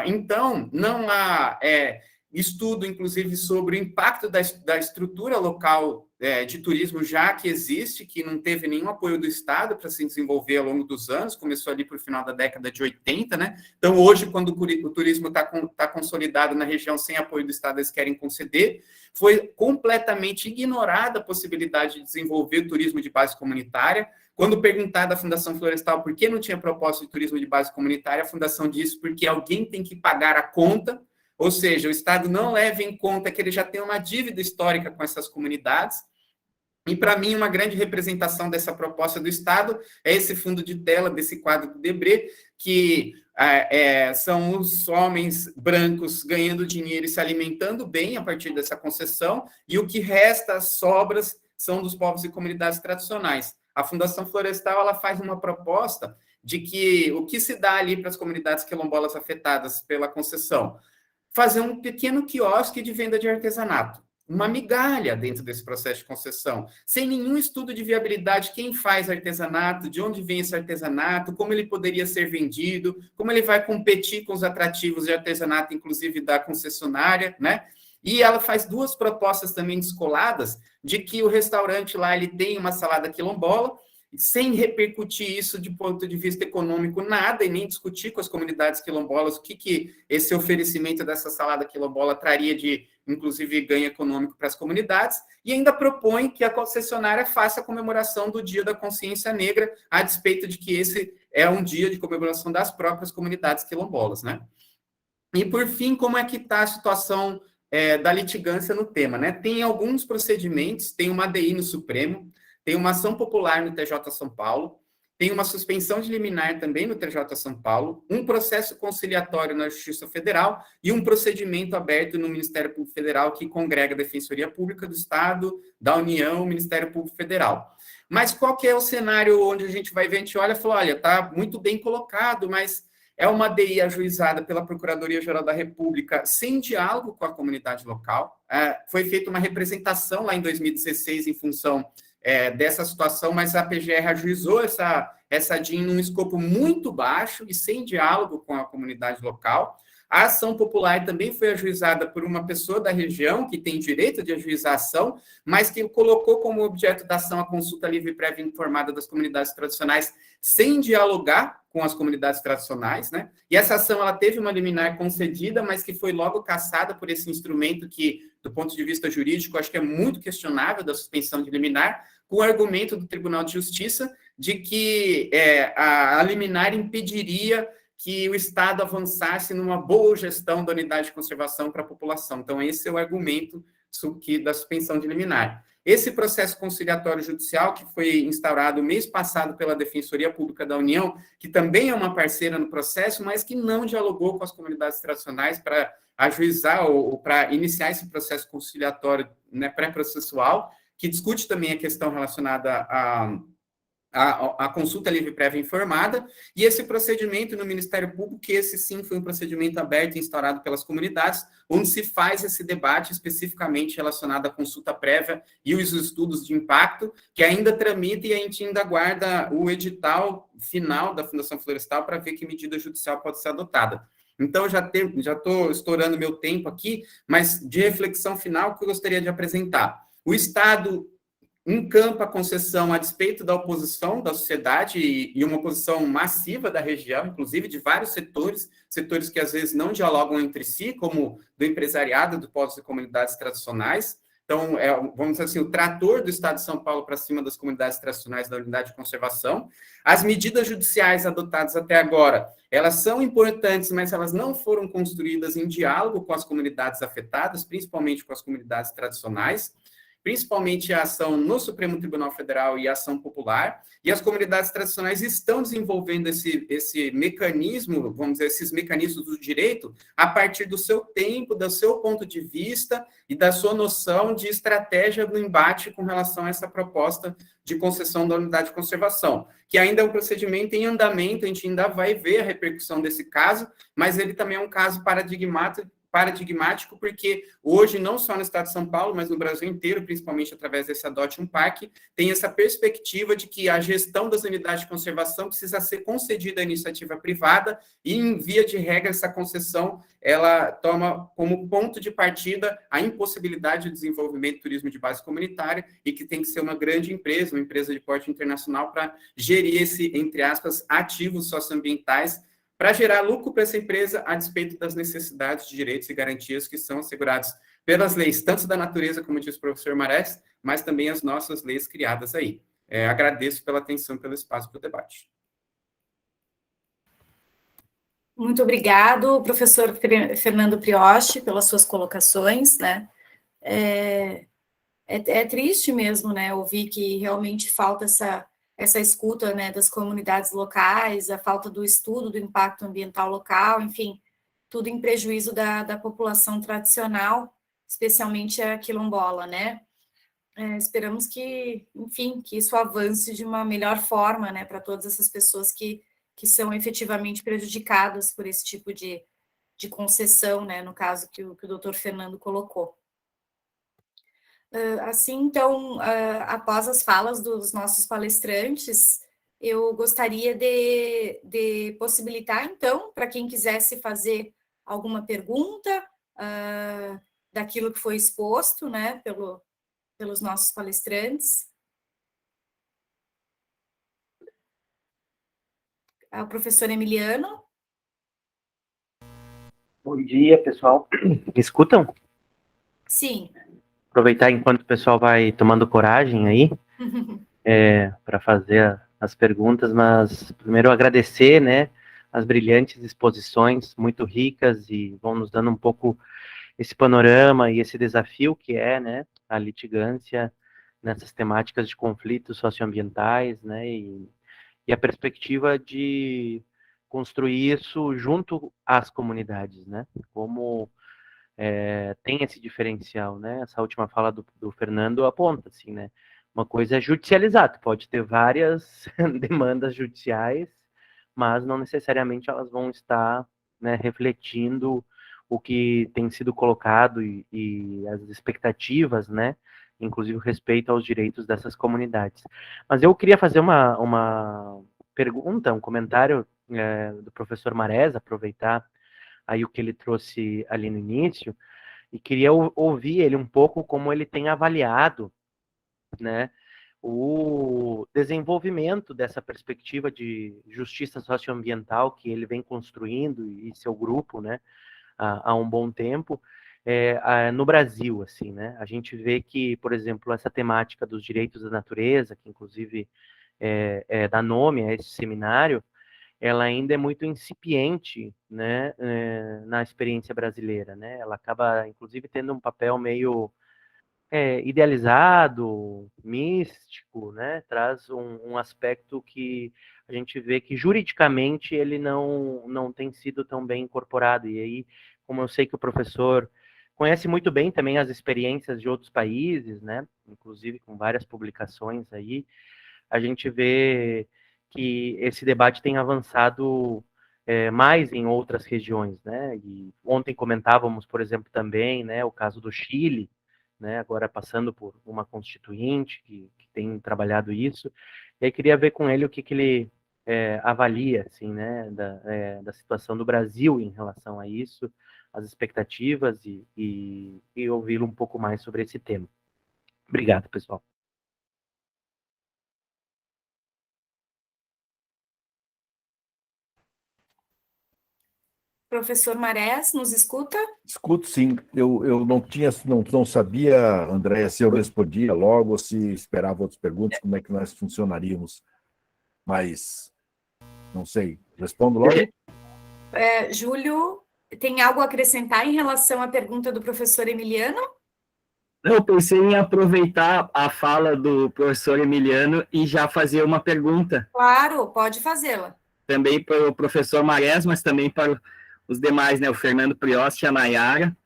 Então, não há estudo, inclusive, sobre o impacto da estrutura local de turismo já que existe, que não teve nenhum apoio do Estado para se desenvolver ao longo dos anos, começou ali para o final da década de 80, né? Então, hoje, quando o turismo está consolidado na região sem apoio do Estado, eles querem conceder. Foi completamente ignorada a possibilidade de desenvolver o turismo de base comunitária. Quando perguntada à Fundação Florestal por que não tinha proposta de turismo de base comunitária, a Fundação disse porque alguém tem que pagar a conta, ou seja, o Estado não leva em conta que ele já tem uma dívida histórica com essas comunidades. E, para mim, uma grande representação dessa proposta do Estado é esse fundo de tela, desse quadro do Debré, que são os homens brancos ganhando dinheiro e se alimentando bem a partir dessa concessão, e o que resta, as sobras, são dos povos e comunidades tradicionais. A Fundação Florestal ela faz uma proposta de que o que se dá ali para as comunidades quilombolas afetadas pela concessão, fazer um pequeno quiosque de venda de artesanato, uma migalha dentro desse processo de concessão, sem nenhum estudo de viabilidade, quem faz artesanato, de onde vem esse artesanato, como ele poderia ser vendido, como ele vai competir com os atrativos de artesanato, inclusive da concessionária, né? E ela faz duas propostas também descoladas, de que o restaurante lá ele tem uma salada quilombola, sem repercutir isso de ponto de vista econômico nada, e nem discutir com as comunidades quilombolas o que esse oferecimento dessa salada quilombola traria de, inclusive, ganho econômico para as comunidades, e ainda propõe que a concessionária faça a comemoração do Dia da Consciência Negra, a despeito de que esse é um dia de comemoração das próprias comunidades quilombolas, né? E, por fim, como é que está a situação da litigância no tema, né? Tem alguns procedimentos, tem uma ADI no Supremo, tem uma ação popular no TJ São Paulo, tem uma suspensão de liminar também no TJ São Paulo, um processo conciliatório na Justiça Federal e um procedimento aberto no Ministério Público Federal que congrega a Defensoria Pública do Estado, da União, o Ministério Público Federal. Mas qual que é o cenário onde a gente vai ver, a gente olha e fala, olha, está muito bem colocado, mas é uma ADI ajuizada pela Procuradoria-Geral da República sem diálogo com a comunidade local. Foi feita uma representação lá em 2016 em função dessa situação, mas a PGR ajuizou essa DIN num escopo muito baixo e sem diálogo com a comunidade local. A ação popular também foi ajuizada por uma pessoa da região que tem direito de ajuizar a ação, mas que colocou como objeto da ação a consulta livre e prévia informada das comunidades tradicionais sem dialogar com as comunidades tradicionais, né? E essa ação ela teve uma liminar concedida, mas que foi logo cassada por esse instrumento que, do ponto de vista jurídico, acho que é muito questionável da suspensão de liminar, com o argumento do Tribunal de Justiça de que a liminar impediria que o Estado avançasse numa boa gestão da unidade de conservação para a população. Então, esse é o argumento da suspensão de liminar. Esse processo conciliatório judicial, que foi instaurado mês passado pela Defensoria Pública da União, que também é uma parceira no processo, mas que não dialogou com as comunidades tradicionais para ajuizar ou para iniciar esse processo conciliatório, né, pré-processual, que discute também a questão relacionada a consulta livre prévia informada, e esse procedimento no Ministério Público, que esse sim foi um procedimento aberto e instaurado pelas comunidades, onde se faz esse debate especificamente relacionado à consulta prévia e os estudos de impacto, que ainda tramita e a gente ainda aguarda o edital final da Fundação Florestal para ver que medida judicial pode ser adotada. Então, já estou estourando meu tempo aqui, mas de reflexão final que eu gostaria de apresentar. O Estado encampa a concessão a despeito da oposição da sociedade e uma oposição massiva da região, inclusive de vários setores que às vezes não dialogam entre si, como do empresariado, do povos e comunidades tradicionais. Então, vamos dizer assim, o trator do Estado de São Paulo para cima das comunidades tradicionais da unidade de conservação. As medidas judiciais adotadas até agora, elas são importantes, mas elas não foram construídas em diálogo com as comunidades afetadas, principalmente com as comunidades tradicionais, principalmente a ação no Supremo Tribunal Federal e a ação popular, e as comunidades tradicionais estão desenvolvendo esse mecanismo, vamos dizer, esses mecanismos do direito, a partir do seu tempo, do seu ponto de vista e da sua noção de estratégia no embate com relação a essa proposta de concessão da unidade de conservação, que ainda é um procedimento em andamento, a gente ainda vai ver a repercussão desse caso, mas ele também é um caso paradigmático, porque hoje, não só no estado de São Paulo, mas no Brasil inteiro, principalmente através desse Adote um Parque, tem essa perspectiva de que a gestão das unidades de conservação precisa ser concedida à iniciativa privada e, em via de regra, essa concessão ela toma como ponto de partida a impossibilidade de desenvolvimento do turismo de base comunitária e que tem que ser uma grande empresa, uma empresa de porte internacional para gerir esse, entre aspas, ativos socioambientais para gerar lucro para essa empresa a despeito das necessidades de direitos e garantias que são assegurados pelas leis, tanto da natureza, como diz o professor Marés, mas também as nossas leis criadas aí. Agradeço pela atenção, pelo espaço para o debate. Muito obrigado, professor Fernando Prioste, pelas suas colocações, né? É triste mesmo, né, ouvir que realmente falta essa escuta, né, das comunidades locais, a falta do estudo do impacto ambiental local, enfim, tudo em prejuízo da população tradicional, especialmente a quilombola, né? Esperamos que, enfim, que isso avance de uma melhor forma, né, para todas essas pessoas que são efetivamente prejudicadas por esse tipo de concessão, né, no caso que o doutor Fernando colocou. Assim, então, após as falas dos nossos palestrantes, eu gostaria de possibilitar, então, para quem quisesse fazer alguma pergunta daquilo que foi exposto, né, pelos nossos palestrantes. O professor Emiliano. Bom dia, pessoal. Me escutam? Sim. Aproveitar enquanto o pessoal vai tomando coragem aí para fazer as perguntas, mas primeiro agradecer, né, as brilhantes exposições, muito ricas e vão nos dando um pouco esse panorama e esse desafio que é, né, a litigância nessas temáticas de conflitos socioambientais, né, e a perspectiva de construir isso junto às comunidades, né, como tem esse diferencial, né? Essa última fala do Fernando aponta, assim, né? Uma coisa é judicializar, tu pode ter várias demandas judiciais, mas não necessariamente elas vão estar, né, refletindo o que tem sido colocado e as expectativas, né? Inclusive o respeito aos direitos dessas comunidades. Mas eu queria fazer uma pergunta, um comentário do professor Marés, aproveitar aí o que ele trouxe ali no início, e queria ouvir ele um pouco como ele tem avaliado, né, o desenvolvimento dessa perspectiva de justiça socioambiental que ele vem construindo e seu grupo, né, há um bom tempo, no Brasil, assim, né, a gente vê que, por exemplo, essa temática dos direitos da natureza, que inclusive dá nome a esse seminário, ela ainda é muito incipiente, né, na experiência brasileira, né, ela acaba, inclusive, tendo um papel meio idealizado, místico, né, traz um aspecto que a gente vê que juridicamente ele não tem sido tão bem incorporado, e aí, como eu sei que o professor conhece muito bem também as experiências de outros países, né? Inclusive com várias publicações aí, a gente vê que esse debate tem avançado mais em outras regiões, né? E ontem comentávamos, por exemplo, também, né, o caso do Chile, né? Agora passando por uma constituinte que tem trabalhado isso. E aí queria ver com ele o que ele avalia, assim, né, da situação do Brasil em relação a isso, as expectativas e ouvi-lo um pouco mais sobre esse tema. Obrigado, pessoal. Professor Marés, nos escuta? Escuto, sim. Eu não sabia, Andréia, se eu respondia logo ou se esperava outras perguntas, como é que nós funcionaríamos. Mas, não sei. Respondo logo? Júlio, tem algo a acrescentar em relação à pergunta do professor Emiliano? Eu pensei em aproveitar a fala do professor Emiliano e já fazer uma pergunta. Claro, pode fazê-la. Também para o professor Marés, mas também para os demais, né? O Fernando Prioste e a Nayara.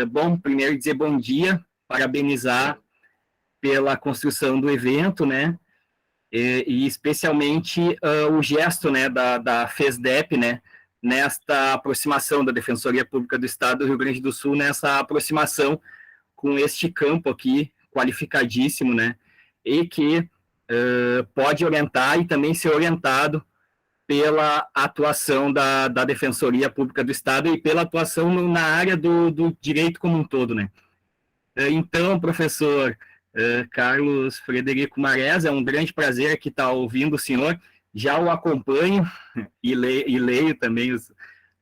Bom, primeiro dizer bom dia, parabenizar pela construção do evento, né? E especialmente o gesto, né, da FESDEP, né? Nesta aproximação da Defensoria Pública do Estado do Rio Grande do Sul, nessa aproximação com este campo aqui, qualificadíssimo, né, e que pode orientar e também ser orientado pela atuação da Defensoria Pública do Estado e pela atuação na área do direito como um todo, né. Então, professor Carlos Frederico Marés, é um grande prazer aqui estar ouvindo o senhor, já o acompanho e leio também,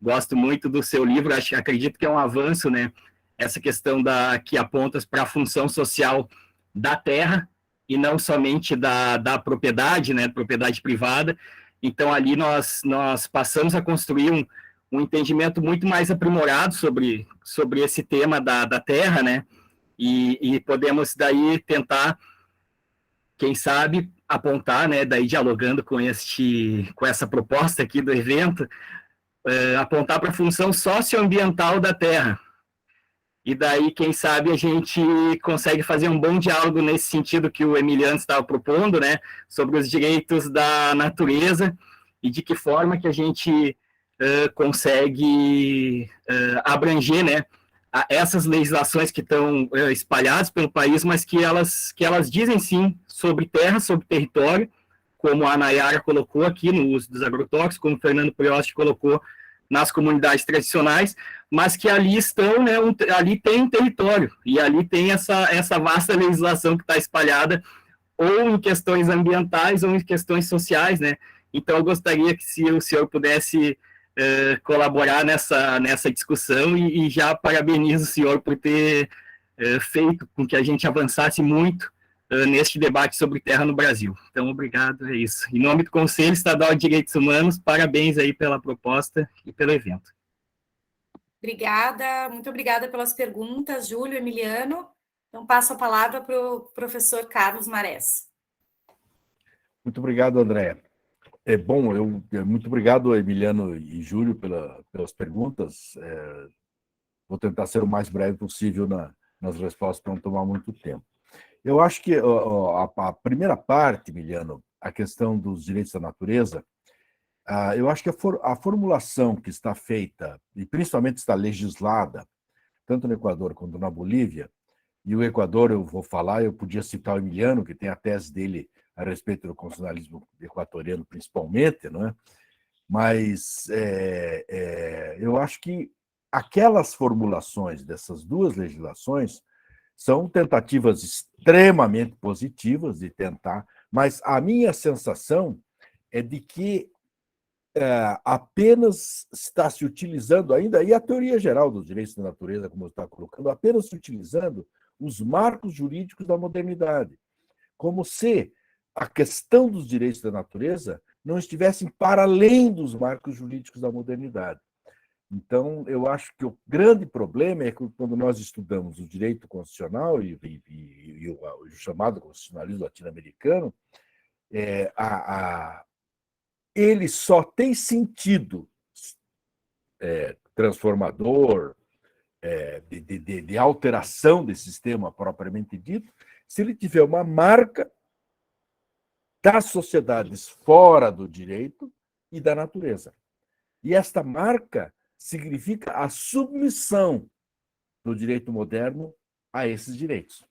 gosto muito do seu livro, acredito que é um avanço, né, essa questão que aponta para a função social da terra e não somente da propriedade, né, propriedade privada. Então, ali nós passamos a construir um entendimento muito mais aprimorado sobre esse tema da terra, né, e podemos daí tentar, quem sabe, apontar, né, daí dialogando com essa proposta aqui do evento, apontar para a função socioambiental da terra. E daí, quem sabe, a gente consegue fazer um bom diálogo nesse sentido que o Emiliano estava propondo, né, sobre os direitos da natureza e de que forma que a gente consegue abranger, né, essas legislações que estão espalhadas pelo país, mas que elas dizem sim sobre terra, sobre território, como a Nayara colocou aqui no uso dos agrotóxicos, como o Fernando Prioste colocou nas comunidades tradicionais, mas que ali estão, né, ali tem um território, e ali tem essa vasta legislação que está espalhada, ou em questões ambientais, ou em questões sociais, né, então eu gostaria que se o senhor pudesse colaborar nessa discussão, e já parabenizo o senhor por ter feito com que a gente avançasse muito neste debate sobre terra no Brasil. Então, obrigado, é isso. Em nome do Conselho Estadual de Direitos Humanos, parabéns aí pela proposta e pelo evento. Obrigada, muito obrigada pelas perguntas, Júlio, Emiliano. Então, passo a palavra para o professor Carlos Marés. Muito obrigado, Andréia. Bom, muito obrigado, Emiliano e Júlio, pelas perguntas. Vou tentar ser o mais breve possível nas respostas para não tomar muito tempo. Eu acho que a primeira parte, Emiliano, a questão dos direitos da natureza, eu acho que a formulação que está feita, e principalmente está legislada, tanto no Equador quanto na Bolívia, e o Equador, eu vou falar, eu podia citar o Emiliano, que tem a tese dele a respeito do constitucionalismo equatoriano, principalmente, não é? Mas eu acho que aquelas formulações dessas duas legislações são tentativas extremamente positivas de tentar, mas a minha sensação é de que apenas está se utilizando ainda, e a teoria geral dos direitos da natureza, como eu estava colocando, apenas se utilizando os marcos jurídicos da modernidade, como se a questão dos direitos da natureza não estivessem para além dos marcos jurídicos da modernidade. Então, eu acho que o grande problema é que quando nós estudamos o direito constitucional e o chamado constitucionalismo latino-americano, ele só tem sentido transformador, de alteração desse sistema propriamente dito, se ele tiver uma marca das sociedades fora do direito e da natureza. E esta marca significa a submissão do direito moderno a esses direitos,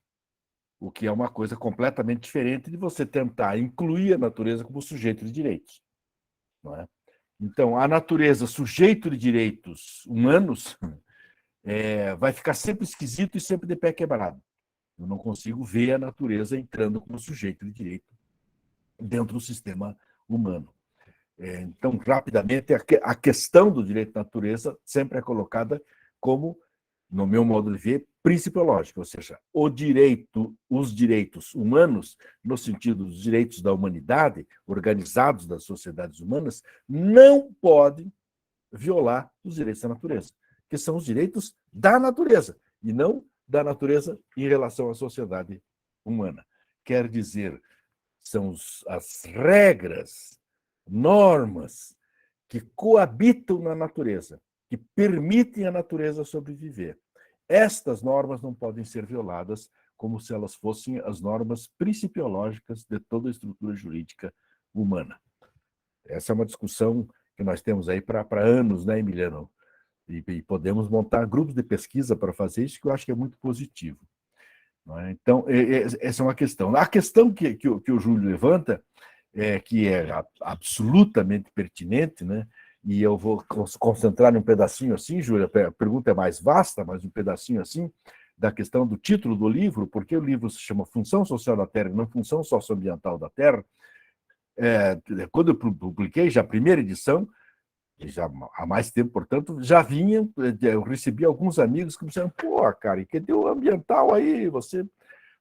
o que é uma coisa completamente diferente de você tentar incluir a natureza como sujeito de direitos. Não é? Então, a natureza, sujeito de direitos humanos, vai ficar sempre esquisito e sempre de pé quebrado. Eu não consigo ver a natureza entrando como sujeito de direito dentro do sistema humano. Então, rapidamente, a questão do direito da natureza sempre é colocada como, no meu modo de ver, principiológica, ou seja, os direitos humanos, no sentido dos direitos da humanidade, organizados das sociedades humanas, não podem violar os direitos da natureza, que são os direitos da natureza, e não da natureza em relação à sociedade humana. Quer dizer, são as regras, normas que coabitam na natureza, que permitem à natureza sobreviver. Estas normas não podem ser violadas como se elas fossem as normas principiológicas de toda a estrutura jurídica humana. Essa é uma discussão que nós temos aí para anos, né, Emiliano? E podemos montar grupos de pesquisa para fazer isso, que eu acho que é muito positivo. Não é? Então, essa é uma questão. A questão que o Júlio levanta, que é absolutamente pertinente, né? E eu vou concentrar num pedacinho assim, Júlia, a pergunta é mais vasta, mas um pedacinho assim, da questão do título do livro, porque o livro se chama Função Social da Terra e não Função Socioambiental da Terra. Quando eu publiquei, já a primeira edição, já há mais tempo, portanto, já vinha, eu recebi alguns amigos que me disseram, pô, cara, cadê o ambiental aí? Você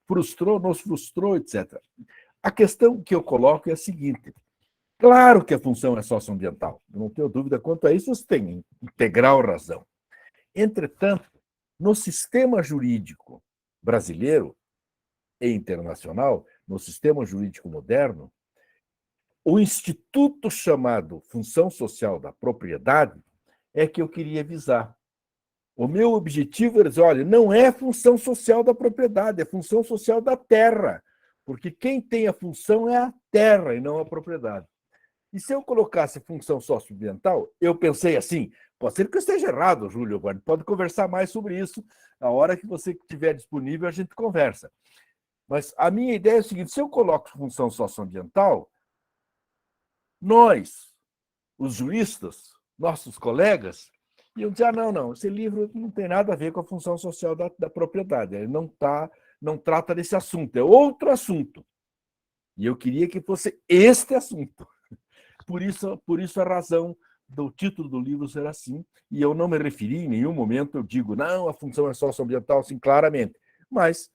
frustrou, nos frustrou, etc. A questão que eu coloco é a seguinte: claro que a função é socioambiental, não tenho dúvida quanto a isso, você tem integral razão. Entretanto, no sistema jurídico brasileiro e internacional, no sistema jurídico moderno, o instituto chamado função social da propriedade é que eu queria visar. O meu objetivo era dizer, olha, não é função social da propriedade, é função social da terra, porque quem tem a função é a terra e não a propriedade. E se eu colocasse função socioambiental, eu pensei assim, pode ser que eu esteja errado, Júlio, pode conversar mais sobre isso, a hora que você estiver disponível a gente conversa. Mas a minha ideia é o seguinte, se eu coloco função socioambiental, nós, os juristas, nossos colegas, iam dizer, não, esse livro não tem nada a ver com a função social da propriedade, ele não trata desse assunto, é outro assunto. E eu queria que fosse este assunto. Por isso a razão do título do livro ser assim, e eu não me referi em nenhum momento, eu digo, não, a função é socioambiental, sim, claramente. Mas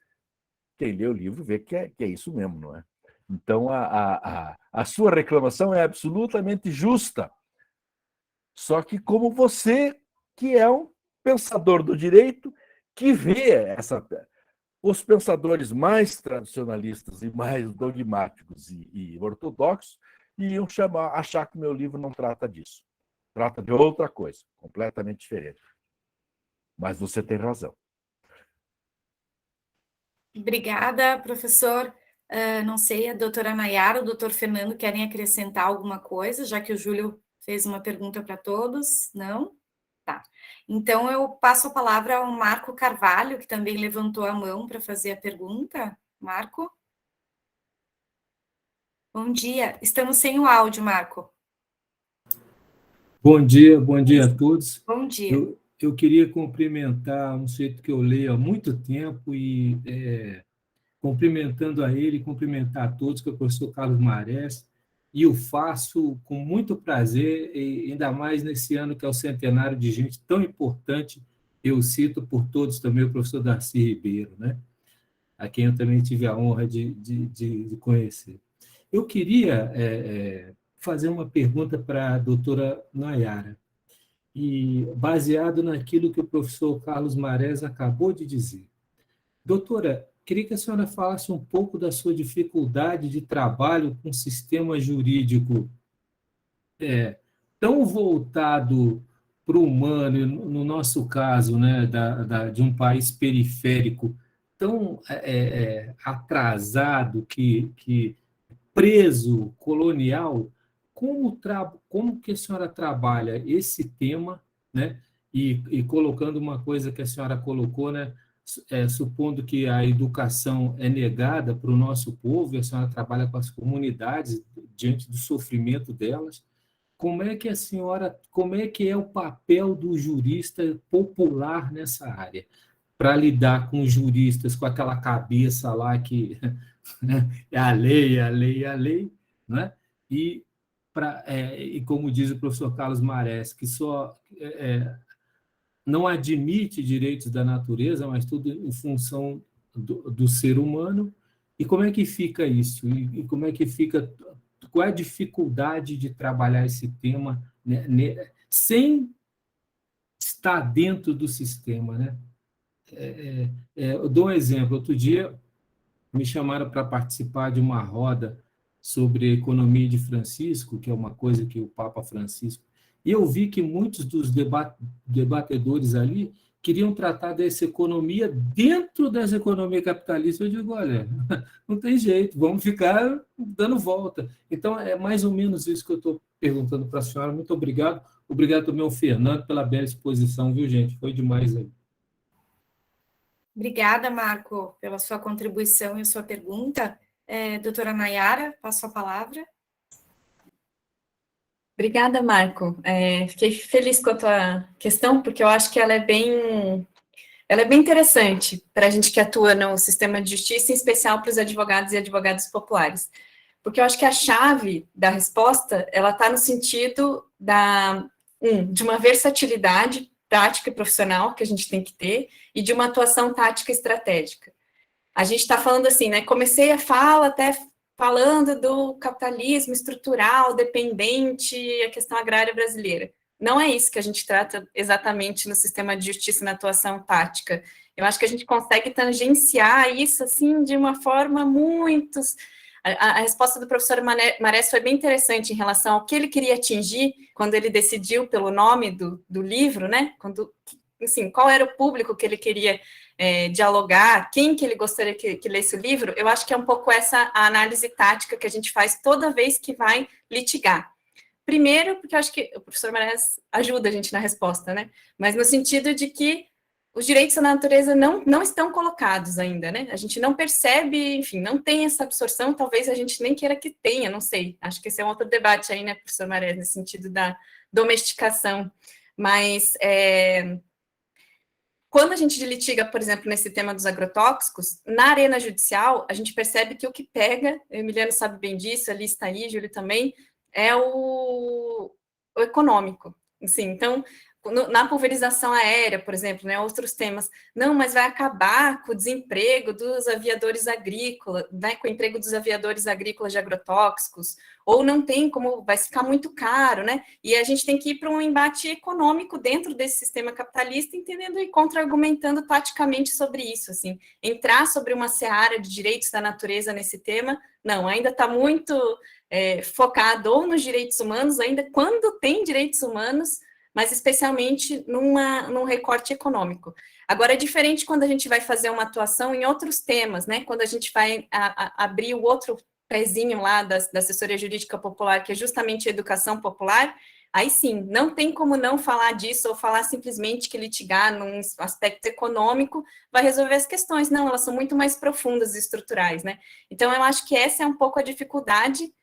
quem lê o livro vê que é isso mesmo, não é? Então, a sua reclamação é absolutamente justa. Só que como você, que é um pensador do direito, que vê os pensadores mais tradicionalistas e mais dogmáticos e ortodoxos, iam achar que o meu livro não trata disso. Trata de outra coisa, completamente diferente. Mas você tem razão. Obrigada, professor. Não sei, a doutora Nayara, o doutor Fernando querem acrescentar alguma coisa, já que o Júlio fez uma pergunta para todos? Não? Tá. Então, eu passo a palavra ao Marco Carvalho, que também levantou a mão para fazer a pergunta. Marco? Bom dia. Estamos sem o áudio, Marco. Bom dia a todos. Bom dia. Eu queria cumprimentar um sujeito que eu leio há muito tempo e cumprimentando a ele, cumprimentar a todos, que é o professor Carlos Marés, e o faço com muito prazer, e ainda mais nesse ano que é o centenário de gente tão importante, eu cito por todos também o professor Darcy Ribeiro, né? A quem eu também tive a honra de conhecer. Eu queria fazer uma pergunta para a doutora Nayara, e baseado naquilo que o professor Carlos Marés acabou de dizer. Doutora, queria que a senhora falasse um pouco da sua dificuldade de trabalho com o sistema jurídico tão voltado para o humano, e no nosso caso, né, de um país periférico tão atrasado, que preso, colonial, como que a senhora trabalha esse tema, né? E colocando uma coisa que a senhora colocou, né? Supondo que a educação é negada para o nosso povo, e a senhora trabalha com as comunidades diante do sofrimento delas, como é que é o papel do jurista popular nessa área, para lidar com os juristas com aquela cabeça lá que é a lei, a lei, a lei, né? E como diz o professor Carlos Marés, que só não admite direitos da natureza, mas tudo em função do ser humano. E como é que fica isso? E como é que fica? Qual é a dificuldade de trabalhar esse tema, né, sem estar dentro do sistema, né? Eu dou um exemplo. Outro dia me chamaram para participar de uma roda sobre economia de Francisco, que é uma coisa que o Papa Francisco... E eu vi que muitos dos debatedores ali queriam tratar dessa economia dentro dessa economia capitalista. Eu digo, olha, não tem jeito, vamos ficar dando volta. Então, é mais ou menos isso que eu estou perguntando para a senhora. Muito obrigado. Obrigado também ao Fernando pela bela exposição, viu, gente? Foi demais aí. Obrigada, Marco, pela sua contribuição e a sua pergunta. Doutora Nayara, passo a palavra. Obrigada, Marco. Fiquei feliz com a tua questão, porque eu acho que ela é bem interessante para a gente que atua no sistema de justiça, em especial para os advogados e advogadas populares. Porque eu acho que a chave da resposta, ela está no sentido de uma versatilidade prática e profissional que a gente tem que ter, e de uma atuação tática e estratégica. A gente está falando assim, né? Comecei a fala até falando do capitalismo estrutural, dependente, a questão agrária brasileira. Não é isso que a gente trata exatamente no sistema de justiça na atuação tática. Eu acho que a gente consegue tangenciar isso, assim, de uma forma muito... A resposta do professor Marés foi bem interessante em relação ao que ele queria atingir quando ele decidiu pelo nome do livro, né? Assim, qual era o público que ele queria dialogar, quem que ele gostaria que lesse o livro. Eu acho que é um pouco essa a análise tática que a gente faz toda vez que vai litigar. Primeiro, porque eu acho que o professor Marés ajuda a gente na resposta, né? Mas no sentido de que os direitos da natureza não estão colocados ainda, né? A gente não percebe, enfim, não tem essa absorção, talvez a gente nem queira que tenha, não sei. Acho que esse é um outro debate aí, né, professor Marés, no sentido da domesticação. Mas quando a gente litiga, por exemplo, nesse tema dos agrotóxicos, na arena judicial, a gente percebe que o que pega, o Emiliano sabe bem disso, ali está aí, Júlio também, é o econômico. Assim, então, na pulverização aérea, por exemplo, né, outros temas, não, mas vai acabar com o desemprego dos aviadores agrícolas, né, com o emprego dos aviadores agrícolas de agrotóxicos, ou não tem como, vai ficar muito caro, né, e a gente tem que ir para um embate econômico dentro desse sistema capitalista, entendendo e contra-argumentando taticamente sobre isso, assim, entrar sobre uma seara de direitos da natureza nesse tema, não, ainda está muito focado ou nos direitos humanos, ainda quando tem direitos humanos, mas especialmente num recorte econômico. Agora, é diferente quando a gente vai fazer uma atuação em outros temas, né? Quando a gente vai abrir o outro pezinho lá da assessoria jurídica popular, que é justamente a educação popular, aí sim, não tem como não falar disso, ou falar simplesmente que litigar num aspecto econômico vai resolver as questões. Não, elas são muito mais profundas e estruturais, né? Então, eu acho que essa é um pouco a dificuldade,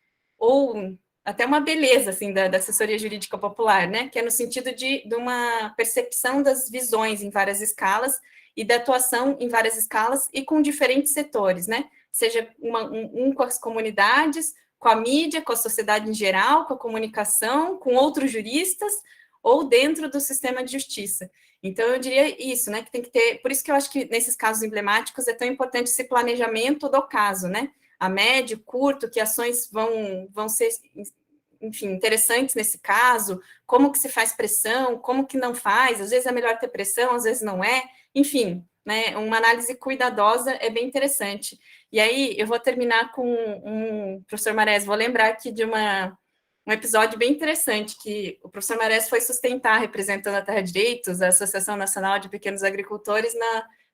ou até uma beleza, assim, da assessoria jurídica popular, né, que é no sentido de uma percepção das visões em várias escalas e da atuação em várias escalas e com diferentes setores, né, seja com as comunidades, com a mídia, com a sociedade em geral, com a comunicação, com outros juristas, ou dentro do sistema de justiça. Então, eu diria isso, né, que tem que ter, por isso que eu acho que nesses casos emblemáticos é tão importante esse planejamento do caso, né, a médio, curto, que ações vão ser, enfim, interessantes nesse caso, como que se faz pressão, como que não faz, às vezes é melhor ter pressão, às vezes não é, enfim, né, uma análise cuidadosa é bem interessante. E aí, eu vou terminar com professor Marés, vou lembrar aqui de uma um episódio bem interessante, que o professor Marés foi sustentar, representando a Terra Direitos, a Associação Nacional de Pequenos Agricultores,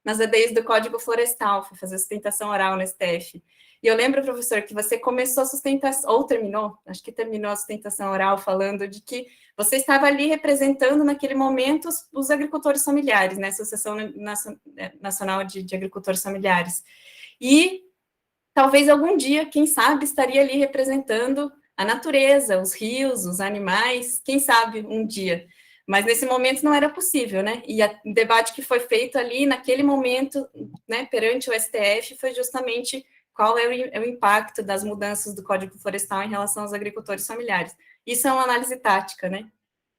nas ADIs do Código Florestal, foi fazer sustentação oral no STF. E eu lembro, professor, que você começou a sustentação, ou terminou, acho que terminou a sustentação oral, falando de que você estava ali representando, naquele momento, os agricultores familiares, né, Associação Nacional de Agricultores Familiares. E talvez algum dia, quem sabe, estaria ali representando a natureza, os rios, os animais, quem sabe um dia. Mas nesse momento não era possível, né? E o debate que foi feito ali, naquele momento, né, perante o STF, foi justamente qual é o impacto das mudanças do Código Florestal em relação aos agricultores familiares. Isso é uma análise tática, né?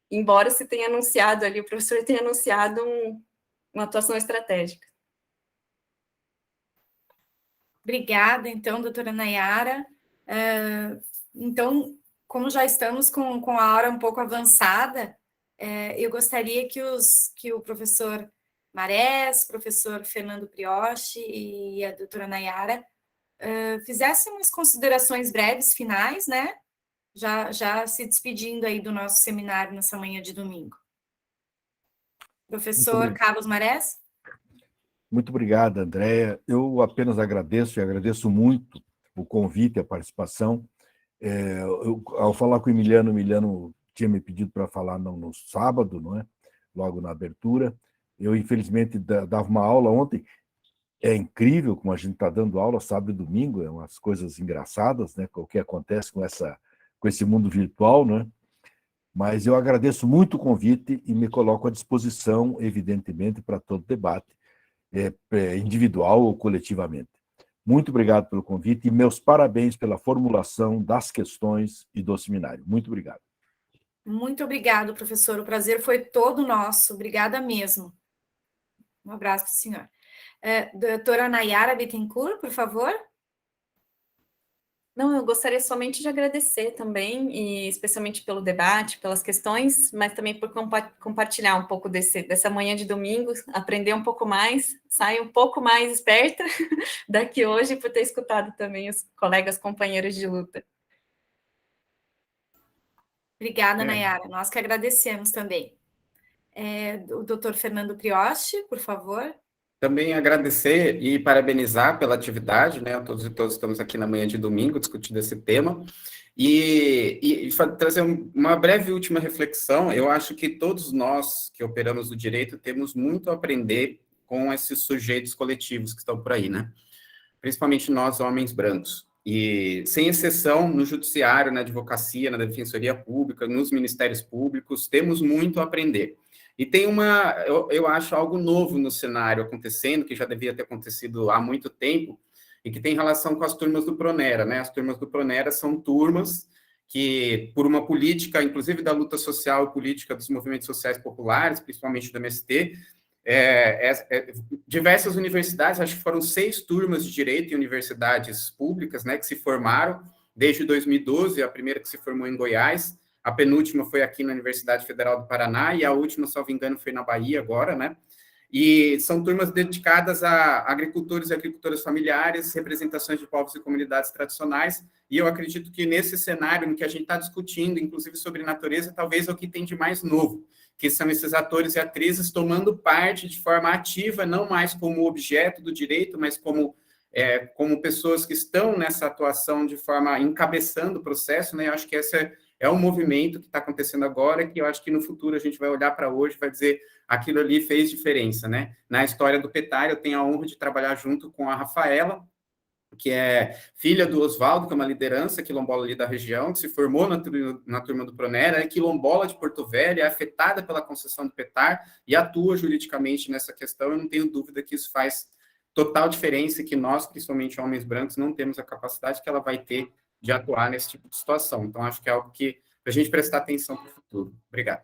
Embora se tenha anunciado ali, o professor tenha anunciado uma atuação estratégica. Obrigada, então, doutora Nayara. Então, como já estamos com a hora um pouco avançada, eu gostaria que o professor Marés, professor Fernando Prioste e a doutora Nayara fizessem umas considerações breves finais, né? Já se despedindo aí do nosso seminário nessa manhã de domingo. Professor Carlos Marés? Muito obrigado, Andréia. Eu apenas agradeço, e agradeço muito o convite, a participação. Ao falar com o Emiliano tinha me pedido para falar no sábado, não é? Logo na abertura. Eu, infelizmente, dava uma aula ontem. É incrível como a gente está dando aula sábado e domingo, é umas coisas engraçadas, né? O que acontece com esse mundo virtual, né? Mas eu agradeço muito o convite e me coloco à disposição, evidentemente, para todo debate, individual ou coletivamente. Muito obrigado pelo convite e meus parabéns pela formulação das questões e do seminário. Muito obrigado. Muito obrigado, professor. O prazer foi todo nosso. Obrigada mesmo. Um abraço para o senhor. Doutora Nayara Bittencourt, por favor. Não, eu gostaria somente de agradecer também, e especialmente pelo debate, pelas questões, mas também por compartilhar um pouco dessa manhã de domingo, aprender um pouco mais, sair um pouco mais esperta daqui hoje, por ter escutado também os colegas companheiros de luta. Obrigada, Nayara. Nós que agradecemos também. O doutor Fernando Prioste, por favor. Também agradecer e parabenizar pela atividade, né? Todos e todas estamos aqui na manhã de domingo discutindo esse tema. E trazer uma breve última reflexão. Eu acho que todos nós que operamos o direito temos muito a aprender com esses sujeitos coletivos que estão por aí, né? Principalmente nós, homens brancos. E, sem exceção, no judiciário, na advocacia, na defensoria pública, nos ministérios públicos, temos muito a aprender. E tem eu acho, algo novo no cenário acontecendo, que já devia ter acontecido há muito tempo, e que tem relação com as turmas do Pronera, né? As turmas do Pronera são turmas que, por uma política, inclusive da luta social e política dos movimentos sociais populares, principalmente do MST, diversas universidades, acho que foram 6 turmas de direito em universidades públicas, né, que se formaram desde 2012, a primeira que se formou em Goiás, a penúltima foi aqui na Universidade Federal do Paraná, e a última, salvo engano, foi na Bahia agora, né? E são turmas dedicadas a agricultores e agricultoras familiares, representações de povos e comunidades tradicionais, e eu acredito que nesse cenário em que a gente está discutindo, inclusive sobre natureza, talvez é o que tem de mais novo, que são esses atores e atrizes tomando parte de forma ativa, não mais como objeto do direito, mas como pessoas que estão nessa atuação de forma encabeçando o processo, né? Eu acho que esse é um movimento que está acontecendo agora, que eu acho que no futuro a gente vai olhar para hoje e vai dizer aquilo ali fez diferença, né? Na história do Petar, eu tenho a honra de trabalhar junto com a Rafaela, que é filha do Oswaldo, que é uma liderança quilombola ali da região, que se formou na turma do Pronera, é quilombola de Porto Velho, é afetada pela concessão do Petar e atua juridicamente nessa questão. Eu não tenho dúvida que isso faz total diferença e que nós, principalmente homens brancos, não temos a capacidade que ela vai ter de atuar nesse tipo de situação. Então, acho que é algo que a gente prestar atenção para o futuro. Obrigado.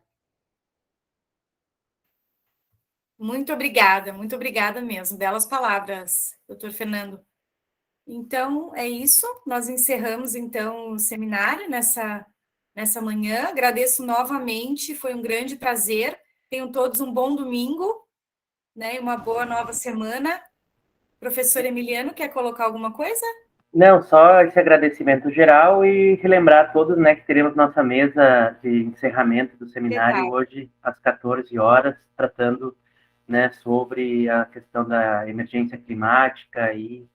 Muito obrigada mesmo. Belas palavras, doutor Fernando. Então, é isso. Nós encerramos, então, o seminário nessa manhã. Agradeço novamente, foi um grande prazer. Tenham todos um bom domingo, né, e uma boa nova semana. Professor Emiliano, quer colocar alguma coisa? Não, só esse agradecimento geral e relembrar a todos, né, que teremos nossa mesa de encerramento do seminário hoje às 14 horas, tratando, né, sobre a questão da emergência climática e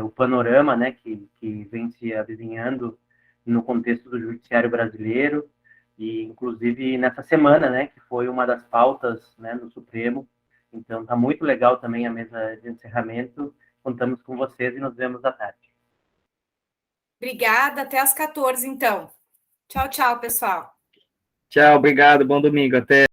o panorama, né, que vem se avizinhando no contexto do judiciário brasileiro e, inclusive, nessa semana, né, que foi uma das pautas, né, no Supremo. Então, está muito legal também a mesa de encerramento. Contamos com vocês e nos vemos à tarde. Obrigada, até às 14, então. Tchau, tchau, pessoal. Tchau, obrigado, bom domingo, até.